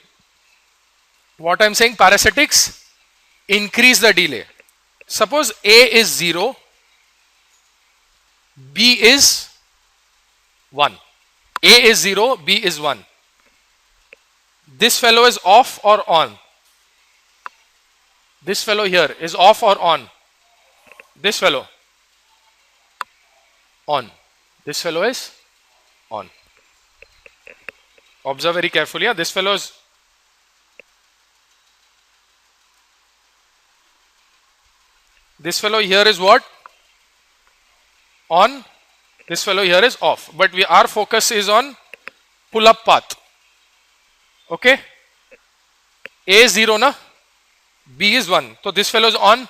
What I am saying, parasitics increase the delay. Suppose A is 0, B is 1. A is 0, B is 1. This fellow is off or on? This fellow here is off or on? This fellow on. This fellow is on. Observe very carefully. This fellow is here is what? On. This fellow here is off. But our focus is on pull up path. Okay? A is 0 na? B is 1. So this fellow is on.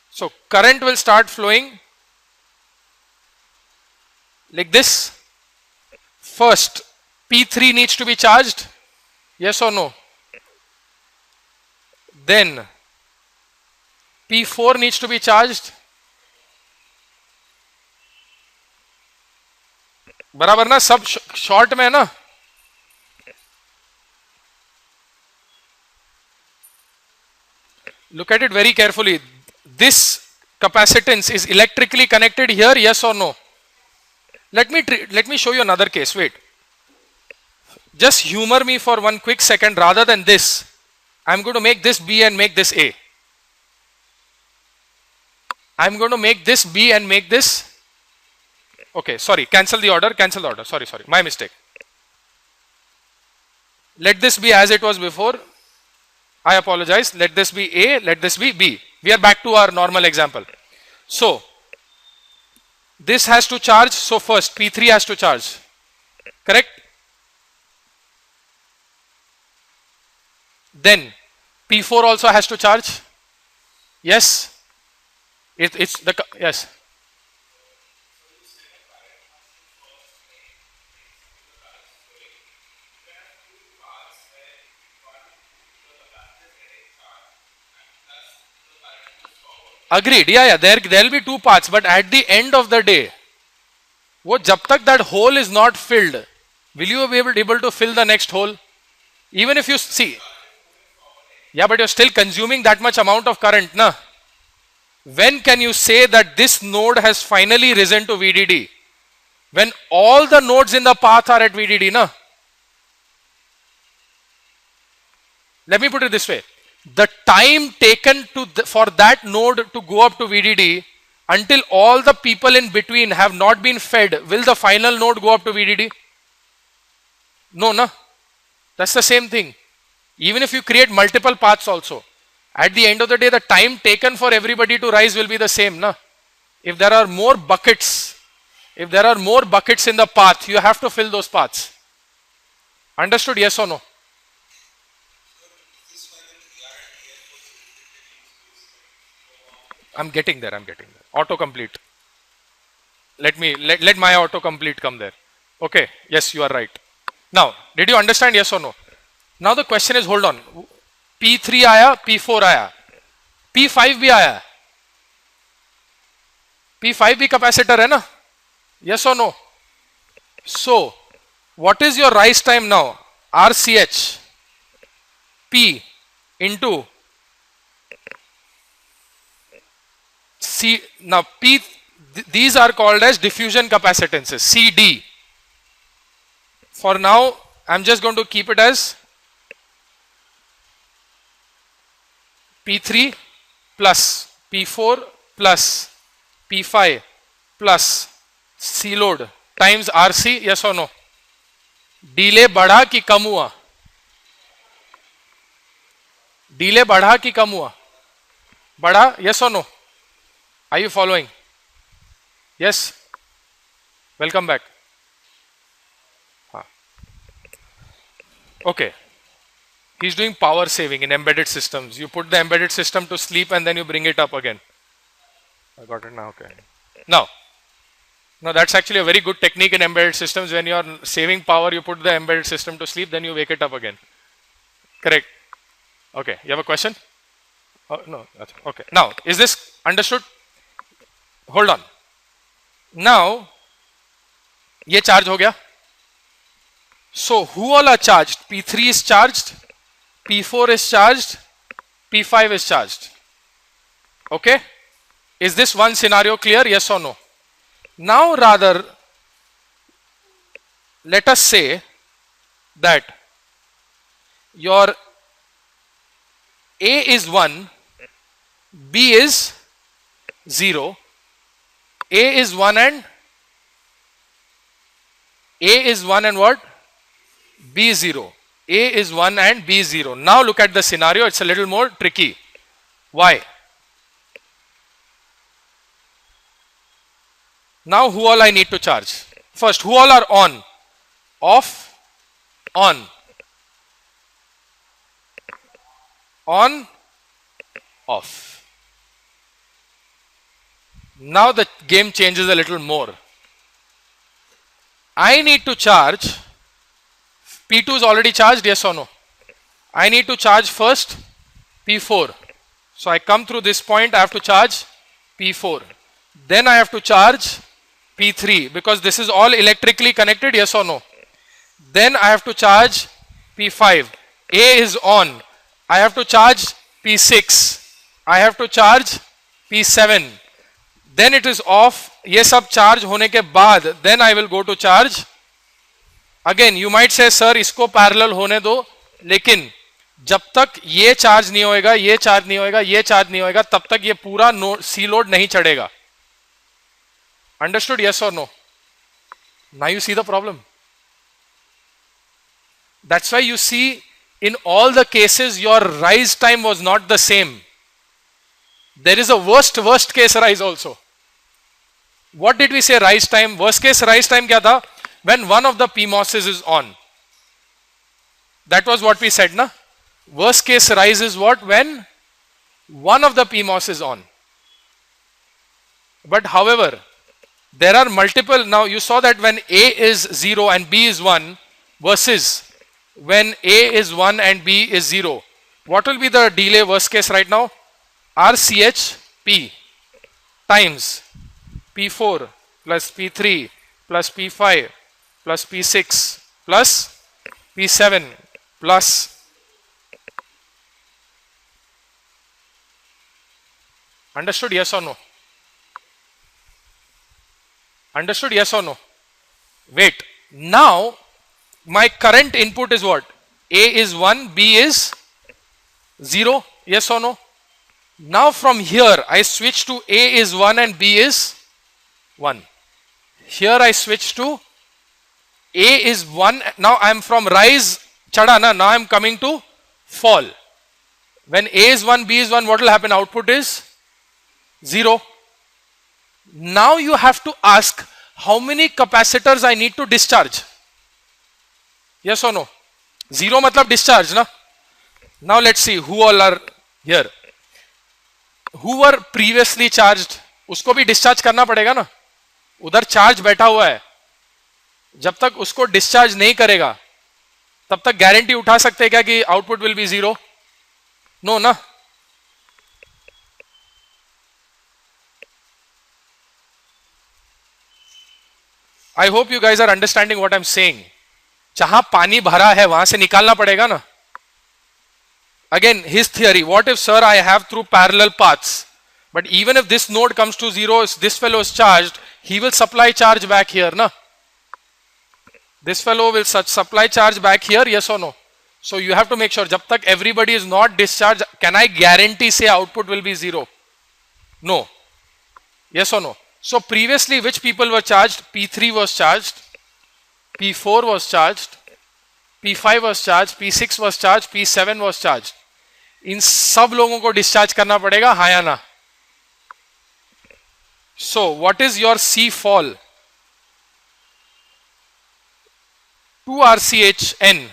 So current will start flowing like this. First, P3 needs to be charged. Yes or no? Then P4 needs to be charged. बराबर ना, सब short में है ना. Look at it very carefully. This capacitance is electrically connected here, yes or no? Let me show you another case. Wait. Just humor me for one quick second. Rather than this, I'm going to make this B and make this A. I'm going to make this B and make this. Okay, sorry. Cancel the order. Sorry. My mistake. Let this be as it was before. I apologize. Let this be A. Let this be B. We are back to our normal example. So, this has to charge. So, first P3 has to charge. Correct? Then P4 also has to charge. Yes? Yes. Agreed. Yeah. There'll be two paths, but at the end of the day, jab tak that hole is not filled, will you be able to fill the next hole? Even if you see, yeah, but you're still consuming that much amount of current, na? When can you say that this node has finally risen to VDD? When all the nodes in the path are at VDD, na? Let me put it this way. The time taken for that node to go up to VDD until all the people in between have not been fed, will the final node go up to VDD? No, na? That's the same thing. Even if you create multiple paths also, at the end of the day, the time taken for everybody to rise will be the same, na? If there are more buckets in the path, you have to fill those paths. Understood? Yes or no? I'm getting there. Autocomplete. Let my autocomplete come there. Okay. Yes, you are right. Now, did you understand? Yes or no? Now the question is, hold on. P3 आया, P4 आया, P5 भी आया. P5 भी capacitor है ना? Yes or no? So, what is your rise time now? RCH P into C. Now P, these are called as diffusion capacitances, CD. For now, I'm just going to keep it as P3 plus P4 plus P5 plus C load times RC. Yes or no? Delay बढ़ा कि कम हुआ? Delay बढ़ा कि कम हुआ? बढ़ा? Yes or no? Are you following? Yes? Welcome back. Okay. He's doing power saving in embedded systems. You put the embedded system to sleep and then you bring it up again. I got it now. Okay. Now, that's actually a very good technique in embedded systems. When you are saving power, you put the embedded system to sleep, then you wake it up again. Correct. Okay. You have a question? Oh, no. Okay. Now, is this understood? Hold on. Now, ये charge हो गया. So, who all are charged? P3 is charged, P4 is charged, P5 is charged. Okay? Is this one scenario clear? Yes or no? Now rather, let us say that your A is 1, B is 0, A is 1 and what? B is 0. A is 1 and B is 0. Now look at the scenario, it's a little more tricky. Why? Now who all I need to charge? First, who all are on? Off, on. On, off. Now the game changes a little more. I need to charge, P2 is already charged, yes or no? I need to charge first P4. So I come through this point, I have to charge P4. Then I have to charge P3 because this is all electrically connected, yes or no? Then I have to charge P5. A is on. I have to charge P6. I have to charge P7. Then it is off. ये सब charge होने के बाद then I will go to charge. Again you might say sir इसको parallel होने दो, लेकिन जब तक ये charge नहीं होएगा, ये charge नहीं होएगा, ये charge नहीं होएगा, तब तक ये पूरा C load नहीं चढ़ेगा. Understood? Yes or no? Now you see the problem. That's why you see in all the cases your rise time was not the same. There is a worst case rise also. What did we say rise time? Worst case rise time kya tha? When one of the PMOSes is on. That was what we said, na? Worst case rise is what? When one of the PMOS is on. But however, there are multiple. Now you saw that when A is 0 and B is 1 versus when A is 1 and B is 0. What will be the delay worst case right now? RCHP times P4 plus P3 plus P5 plus P6 plus P7 plus understood? Yes or no? Understood? Yes or no? Wait. Now my current input is what? A is 1, B is 0. Yes or no? Now from here I switch to A is 1 and B is 1. Here I switch to A is 1. Now I am from rise chada na. Now I am coming to fall. When A is 1, B is 1, what will happen? Output is 0. Now you have to ask how many capacitors I need to discharge. Yes or no? 0 matlab discharge na. Now let's see who all are here. Who were previously charged, उसको भी discharge करना पड़ेगा ना. उधर charge बैठा हुआ है. जब तक उसको discharge नहीं करेगा, तब तक guarantee उठा सकते हैं क्या कि output will be 0? No ना. I hope you guys are understanding what I'm saying. जहां पानी भरा है वहां से निकालना पड़ेगा ना. Again, his theory, what if sir I have through parallel paths, but even if this node comes to 0, this fellow is charged, he will supply charge back here, na? This fellow will supply charge back here, yes or no? So you have to make sure, jab tak everybody is not discharged, can I guarantee say output will be 0? No. Yes or no? So previously which people were charged? P3 was charged, P4 was charged, P5 was charged, P6 was charged, P7 was charged. इन सब लोगों को discharge करना पड़ेगा, हाँ या ना? So what is your C fall? 2 RCHN.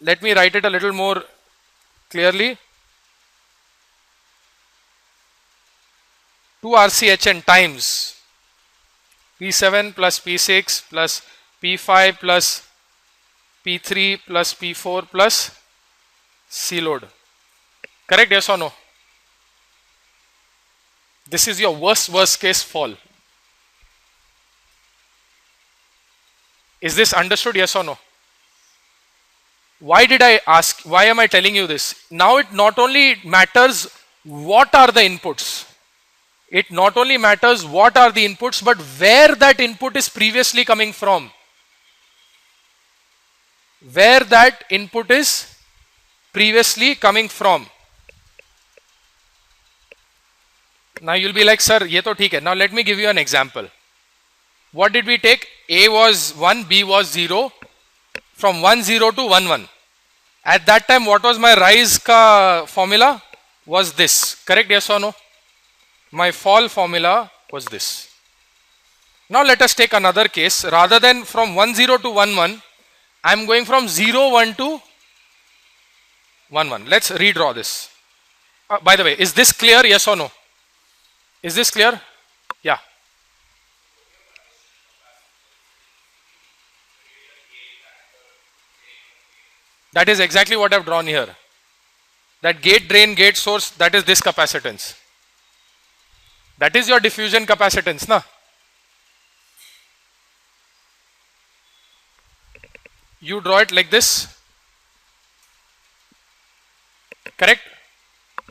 Let me write it a little more clearly. 2 RCHN times P7 plus P6 plus P5 plus P3 plus P4 plus C load. Correct? Yes or no? This is your worst case fall. Is this understood? Yes or no? why am I telling you this? Now it not only matters what are the inputs, it not only matters what are the inputs, but where that input is previously coming from. Where that input is previously coming from. Now you'll be like, sir, ye to theek hai. Now let me give you an example. What did we take? A was 1, B was 0. From 1, 0 to 1, 1. At that time, what was my rise ka formula? Was this. Correct? Yes or no? My fall formula was this. Now let us take another case. Rather than from 1, 0 to 1, 1, I am going from 0, 1 to 1, 1. Let's redraw this. By the way, is this clear? Yes or no? Is this clear? Yeah. That is exactly what I have drawn here. That gate, drain, gate, source, that is this capacitance. That is your diffusion capacitance, na? You draw it like this. Correct?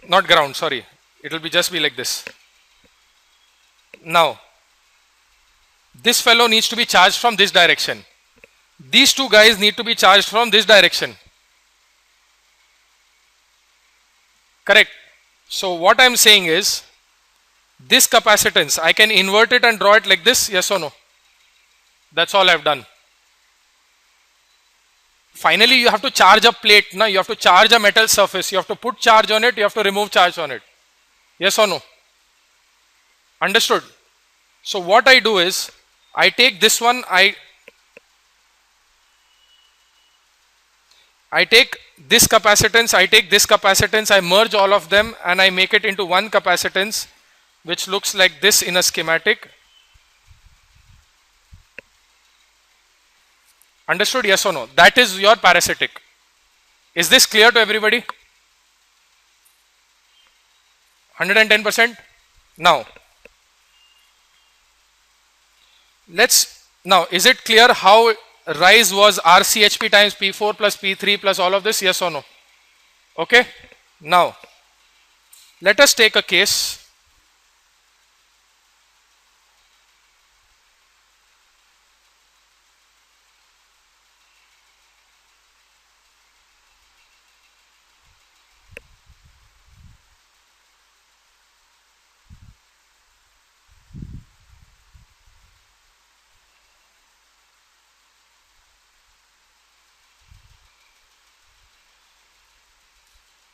Not ground, sorry. It will just be like this. Now, this fellow needs to be charged from this direction. These two guys need to be charged from this direction. Correct? So what I am saying is, this capacitance, I can invert it and draw it like this, yes or no? That's all I have done. Finally, you have to charge a plate, na? You have to charge a metal surface, you have to put charge on it, you have to remove charge on it. Yes or no? Understood? So what I do is, I take this one, I take this capacitance, I take this capacitance, I merge all of them and I make it into one capacitance which looks like this in a schematic. Understood? Yes or no? That is your parasitic. Is this clear to everybody? 110%? Now, now is it clear how rise was RCHP times P4 plus P3 plus all of this? Yes or no? Okay. Now, let us take a case.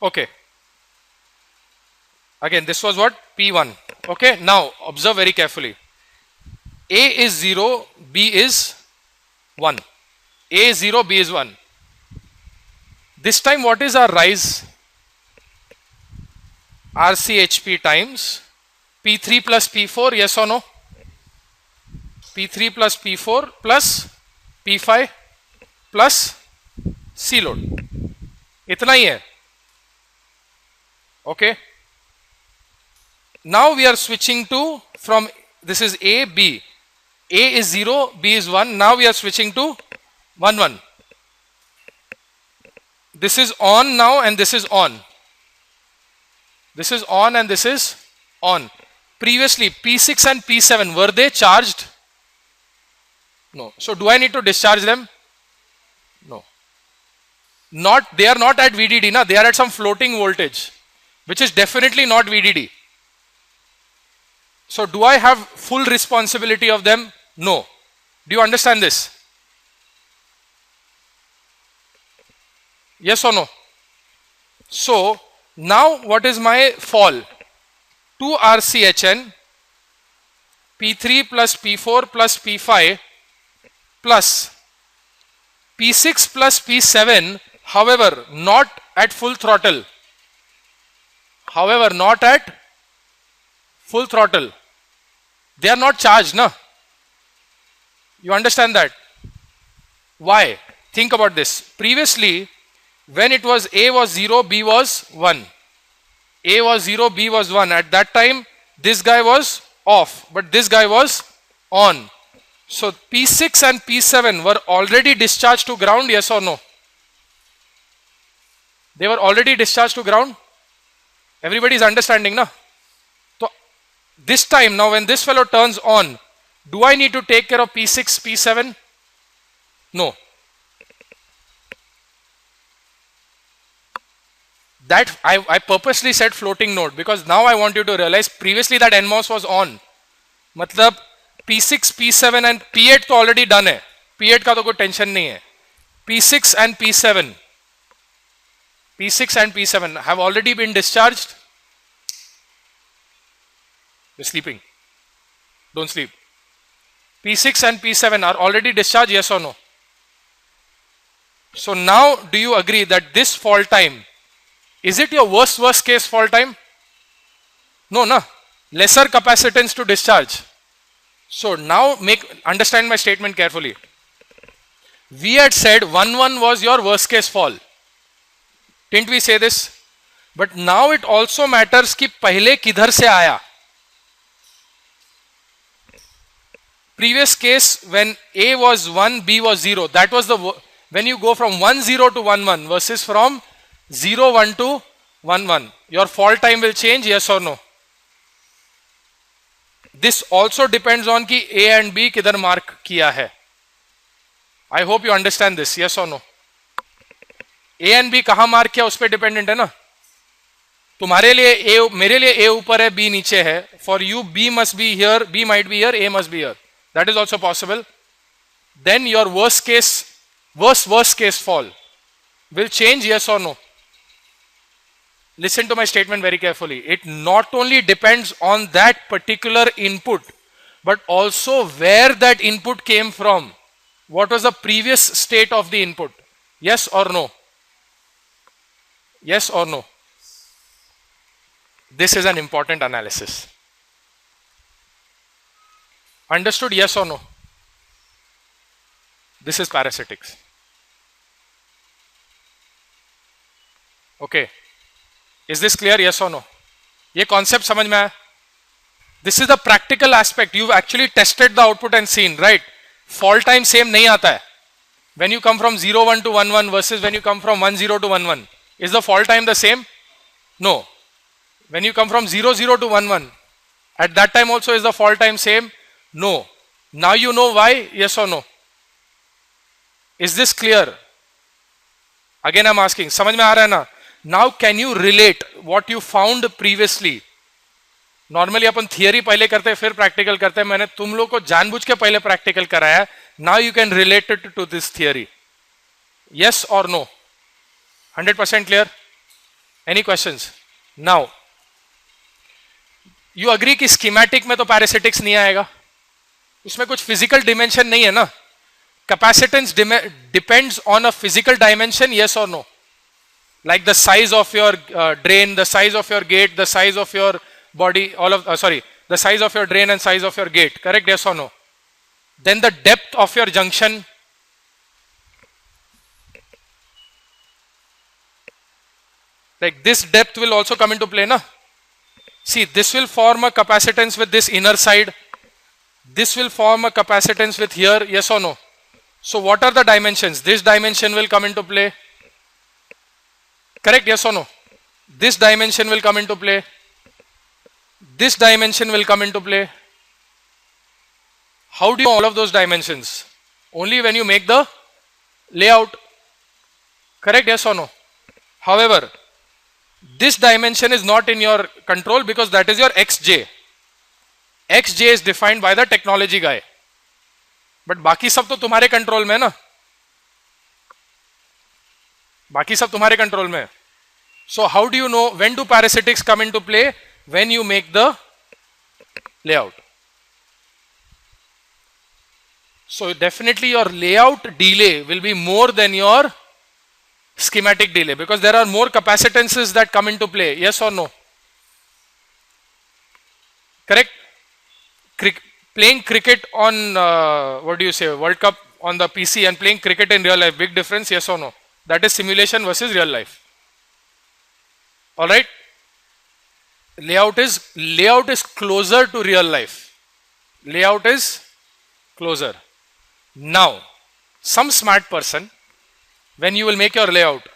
Okay. Again, this was what? P1. Okay. Now, observe very carefully. A is 0, B is 1. A is 0, B is 1. This time, what is our rise? RCHP times P3 plus P4, yes or no? P3 plus P4 plus P5 plus C load. Itna hi hai. Okay. Now we are switching to from this is A, B. A is 0, B is 1. Now we are switching to 1, 1. This is on now and this is on. This is on and this is on. Previously P6 and P7, were they charged? No. So do I need to discharge them? No. They are not at VDD, na? They are at some floating voltage, which is definitely not VDD. So do I have full responsibility of them? No. Do you understand this? Yes or no? So now what is my fall? 2 RCHN P3 plus P4 plus P5 plus P6 plus P7, however not at full throttle. However, not at full throttle. They are not charged, na? You understand that? Why? Think about this. Previously, when it was A was 0, B was 1. A was 0, B was 1. At that time, this guy was off, but this guy was on. So P6 and P7 were already discharged to ground, yes or no? They were already discharged to ground. Everybody is understanding, na? So this time now, when this fellow turns on, do I need to take care of P6, P7? No. That I purposely said floating node because now I want you to realize previously that NMOS was on. मतलब P6, P7 and P8 तो already done है. P8 का तो कोई tension नहीं है. P6 and P7. P6 and P7 have already been discharged. You're sleeping. Don't sleep. P6 and P7 are already discharged, yes or no? So now do you agree that this fault time, is it your worst case fault time? No, no. Lesser capacitance to discharge. So now understand my statement carefully. We had said 1-1 was your worst case fall. Didn't we say this? But now it also matters कि पहले किधर से आया. Previous case when A was 1, B was 0. That was when you go from 1-0 to 1-1 versus from 0-1 to 1-1. Your fault time will change, yes or no? This also depends on कि A and B किधर mark किया है. I hope you understand this, yes or no? A and B कहाँ mark किया उस पे dependent है ना? तुम्हारे लिए A, मेरे लिए A ऊपर है, B नीचे है. For you, B must be here, B might be here, A must be here. That is also possible. Then your worst case fall will change, yes or no? Listen to my statement very carefully. It not only depends on that particular input, but also where that input came from. What was the previous state of the input? Yes or no? Yes or no? This is an important analysis. Understood? Yes or no? This is parasitics. Okay. Is this clear? Yes or no? ये concept समझ में आया? This is the practical aspect. You've actually tested the output and seen, right? Fault time same नहीं आता है. When you come from 0-1 to 1-1 versus when you come from 1-0 to 1-1, is the fault time the same? No. When you come from 0-0 to 1-1, at that time also is the fault time same? No. Now you know why? Yes or no? Is this clear? Again I'm asking, समझ में आ रहा है ना? Now can you relate what you found previously? Normally upon theory पहले करते हैं फिर practical करते हैं. मैंने तुम लोग को जानबूझ के पहले practical कराया. Now you can relate it to this theory. Yes or no? 100% clear? Any questions? Now, you agree कि schematic में तो parasitics नहीं आएगा. उसमें कुछ physical dimension नहीं है ना. Capacitance depends on a physical dimension, yes or no? Like the size of your drain, the size of your gate, the size of your body, the size of your drain and size of your gate. Correct? Yes or no? Then the depth of your junction. Like this depth will also come into play, na? See, this will form a capacitance with this inner side. This will form a capacitance with here, yes or no? So what are the dimensions? This dimension will come into play. Correct? Yes or no? This dimension will come into play. This dimension will come into play. How do you know all of those dimensions? Only when you make the layout. Correct? Yes or no? However, this dimension is not in your control because that is your xj. xj is defined by the technology guy. But बाकी सब तो तुम्हारे control में है ना. बाकी सब तुम्हारे कंट्रोल में. So how do you know when do parasitics come into play? When you make the layout. So definitely your layout delay will be more than your schematic delay because there are more capacitances that come into play. Yes or no? Correct? Playing cricket on what do you say, World Cup on the PC and playing cricket in real life, big difference, yes or no? That is simulation versus real life. All right? Layout is closer to real life. Layout is closer. Now, some smart person, when you will make your layout,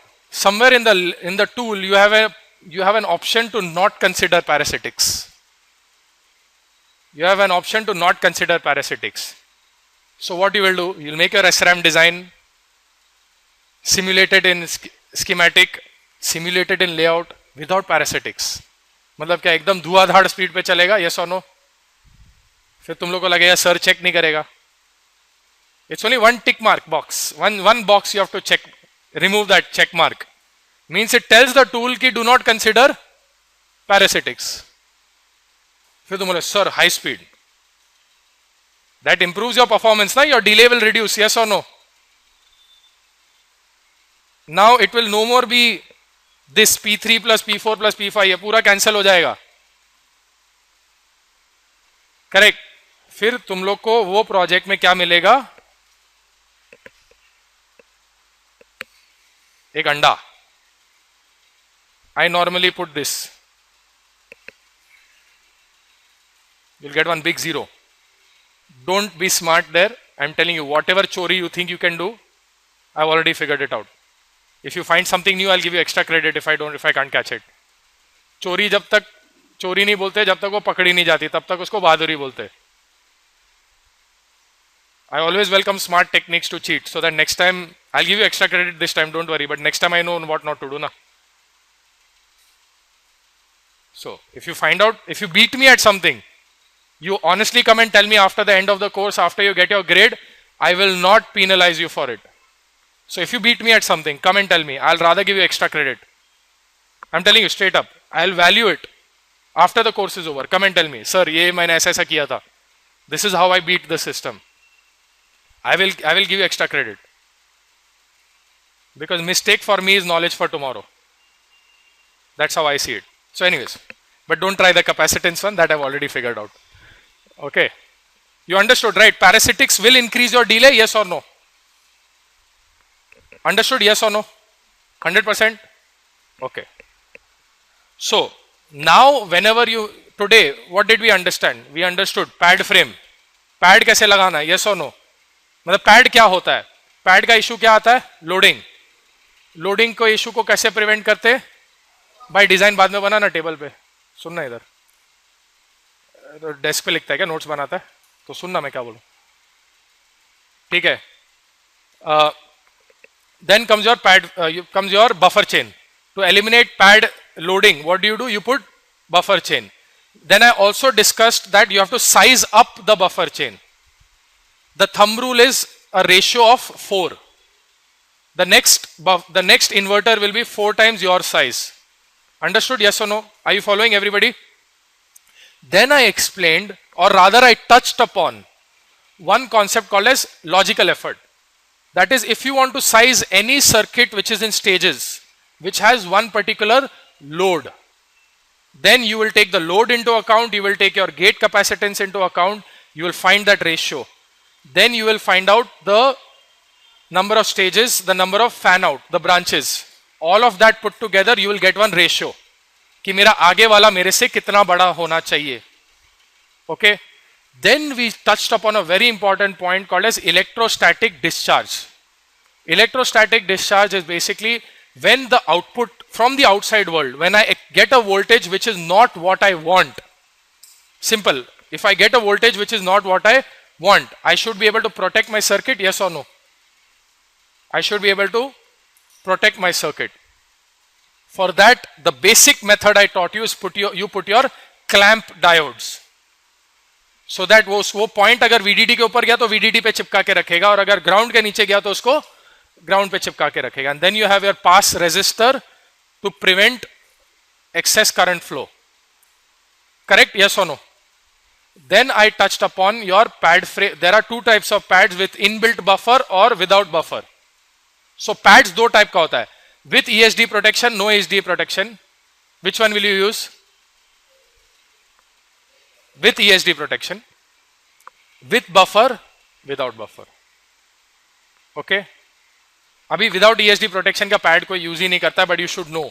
somewhere in the tool you have an option to not consider parasitics. You have an option to not consider parasitics. So what you will do, you'll make your SRAM design, simulated in schematic, simulated in layout without parasitics. मतलब क्या एकदम धुआंधार speed पे चलेगा, yes or no? फिर तुम लोग को लगेगा सर चेक नहीं करेगा. It's only one tick mark box, one box you have to check. Remove that check mark. Means it tells the tool कि do not consider parasitics. फिर तुम बोले sir high speed. That improves your performance, na? Your delay will reduce, yes or no? Now it will no more be this P3 plus P4 plus P5, ये पूरा cancel हो जाएगा. Correct. फिर तुम लोग को वो प्रोजेक्ट में क्या मिलेगा? एक अंडा. I normally put this. You'll get one big zero. Don't be smart there. I'm telling you, whatever chori you think you can do, I've already figured it out. If you find something new, I'll give you extra credit if I can't catch it. चोरी जब तक चोरी नहीं बोलते, जब तक वो पकड़ी नहीं जाती, तब तक उसको बहादुरी बोलते. I always welcome smart techniques to cheat, so that next time I'll give you extra credit this time. Don't worry, but next time I know what not to do, na. So if you find out, if you beat me at something, you honestly come and tell me after the end of the course, after you get your grade, I will not penalize you for it. So if you beat me at something, come and tell me. I'll rather give you extra credit. I'm telling you straight up. I'll value it after the course is over. Come and tell me, sir, ये मैंने ऐसा ऐसा किया था. This is how I beat the system. I will give you extra credit. Because mistake for me is knowledge for tomorrow. That's how I see it. So anyways, but don't try the capacitance one, that I've already figured out. Okay. You understood, right? Parasitics will increase your delay, yes or no? Understood, yes or no? 100%? Okay. So, now whenever today, what did we understand? We understood pad frame. Pad कैसे लगाना है, yes or no? मतलब pad क्या होता है? Pad का issue क्या आता है? Loading. Loading को issue को कैसे prevent करते? By design बाद में बनाना टेबल पे. सुनना इधर. तो डेस्क पे लिखता है क्या, नोट्स बनाता है? तो सुनना मैं क्या बोलूं. ठीक है. Then comes your buffer chain. To eliminate pad loading, what do? You put buffer chain. Then I also discussed that you have to size up the buffer chain. The thumb rule is a ratio of 4. The next inverter will be 4 times your size. Understood, yes or no? Are you following, everybody? Then I explained, or rather I touched upon one concept called as logical effort. That is, if you want to size any circuit which is in stages, which has one particular load, then you will take the load into account, you will take your gate capacitance into account, you will find that ratio. Then you will find out the number of stages, the number of fan out, the branches. All of that put together, you will get one ratio. कि मेरा आगे वाला मेरे से कितना बड़ा होना चाहिए. Okay. Then we touched upon a very important point called as electrostatic discharge. Electrostatic discharge is basically when the output from the outside world, when I get a voltage which is not what I want. Simple. If I get a voltage which is not what I want, I should be able to protect my circuit, yes or no? I should be able to protect my circuit. For that, the basic method I taught you is you put your clamp diodes. So that वो point अगर VDD के ऊपर गया तो VDD पे चिपका के रखेगा, और अगर ground के नीचे गया तो उसको ground पे चिपका के रखेगा. And then you have your pass resistor to prevent excess current flow. Correct? Yes or no? Then I touched upon your pad frame. There are two types of pads, with inbuilt buffer or without buffer. So pads दो type का होता है. With ESD protection, no ESD protection. Which one will you use? With ESD protection. With buffer, without buffer. Okay? अभी without ESD protection का pad कोई use ही नहीं करता, but you should know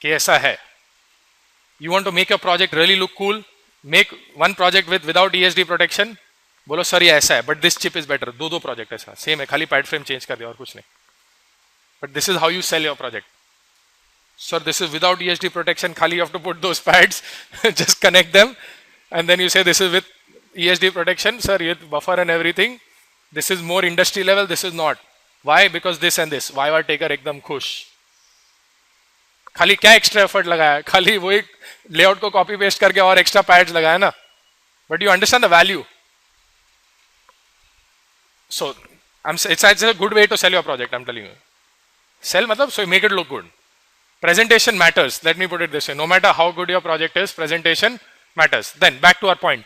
कि ऐसा है. You want to make your project really look cool? Make one project without ESD protection. बोलो sir ये ऐसा है, but this chip is better. दो project ऐसा same है, खाली pad frame change कर दिया और कुछ नहीं. but this is how you sell your project. So this is without ESD protection. Khali you have to put those pads, just connect them, and then you say this is with ESD protection, sir, with buffer and everything. This is more industry level. This is not. Why? Because this and this. Viva taker एकदम खुश. खाली क्या extra effort लगाया, खाली वही layout को copy paste करके और एक्स्ट्रा पैड्स लगाया ना, but you understand the value. So it's a good way to sell your project, I'm telling you. Sell matlab, so you make it look good. Presentation matters. Let me put it this way. No matter how good your project is, presentation matters. Then back to our point.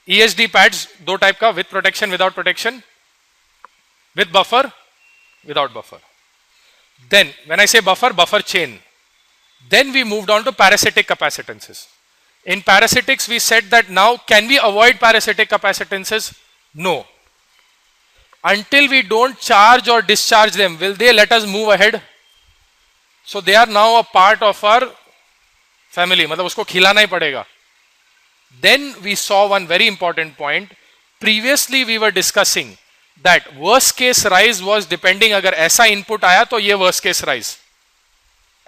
ESD pads, दो type का, with protection, without protection, with buffer, without buffer. Then when I say buffer, buffer chain. Then we moved on to parasitic capacitances. In parasitics, we said that now can we avoid parasitic capacitances? No. Until we don't charge or discharge them, will they let us move ahead? So they are now a part of our family. मतलब उसको खिलाना ही पड़ेगा. Then we saw one very important point. Previously we were discussing that worst case rise was depending अगर ऐसा input आया तो ये worst case rise.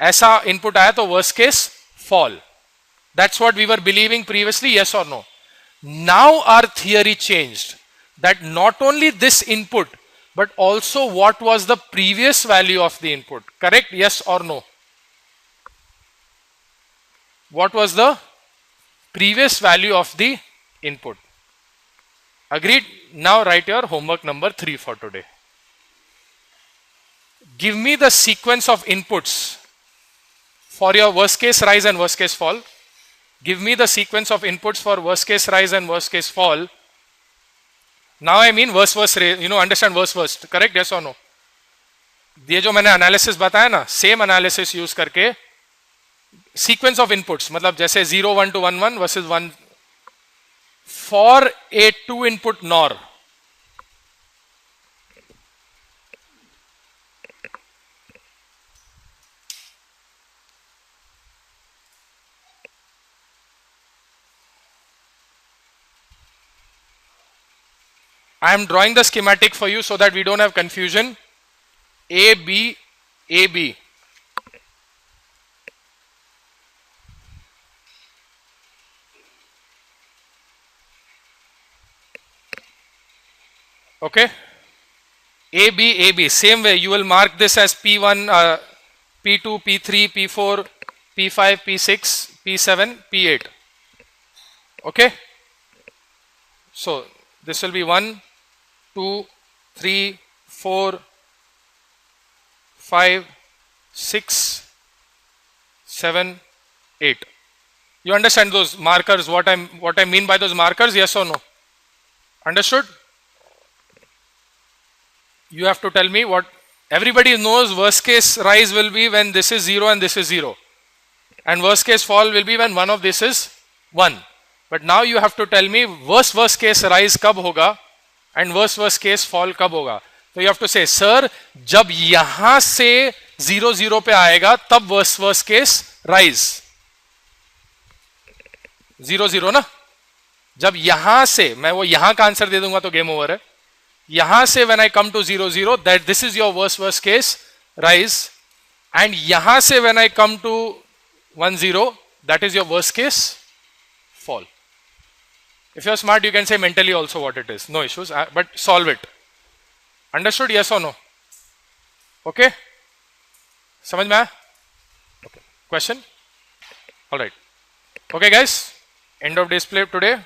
ऐसा input आया तो worst case fall. That's what we were believing previously, yes or no? Now our theory changed. That not only this input, but also what was the previous value of the input. Correct? Yes or no? What was the previous value of the input? Agreed? Now write your homework number 3 for today. Give me the sequence of inputs for your worst case rise and worst case fall. Give me the sequence of inputs for worst case rise and worst case fall. Now I mean worst, you know, understand worst, correct? Yes or no? ये जो मैंने analysis बताया ना, same analysis use करके sequence of inputs, मतलब जैसे 0, 1 to 1, 1 versus 1 for a 2 input NOR. I am drawing the schematic for you so that we don't have confusion. A, B, A, B. Okay. A, B, A, B. Same way, you will mark this as P1, P2, P3, P4, P5, P6, P7, P8. Okay. So, this will be 1, 2, 3, 4, 5, 6, 7, 8. You understand those markers, what I mean by those markers, yes or no? Understood? You have to tell me what everybody knows. Worst case rise will be when this is 0 and this is 0. And worst case fall will be when one of this is 1. But now you have to tell me worst case rise कब होगा and worst case fall कब होगा. So you have to say, sir, जब यहाँ से 0, 0 पे आएगा तब worst case rise. 0, 0 ना? जब यहाँ से मैं वो यहाँ का आंसर दे दूंगा तो गेम ओवर है. यहाँ से when I come to 0, 0, that this is your worst case rise, and यहाँ से when I come to 1, 0, that is your worst case fall. If you are smart, you can say mentally also what it is. No issues, but solve it. Understood? Yes or no? Okay? समझ में आया? Okay. Question? All right. Okay, guys. End of display today.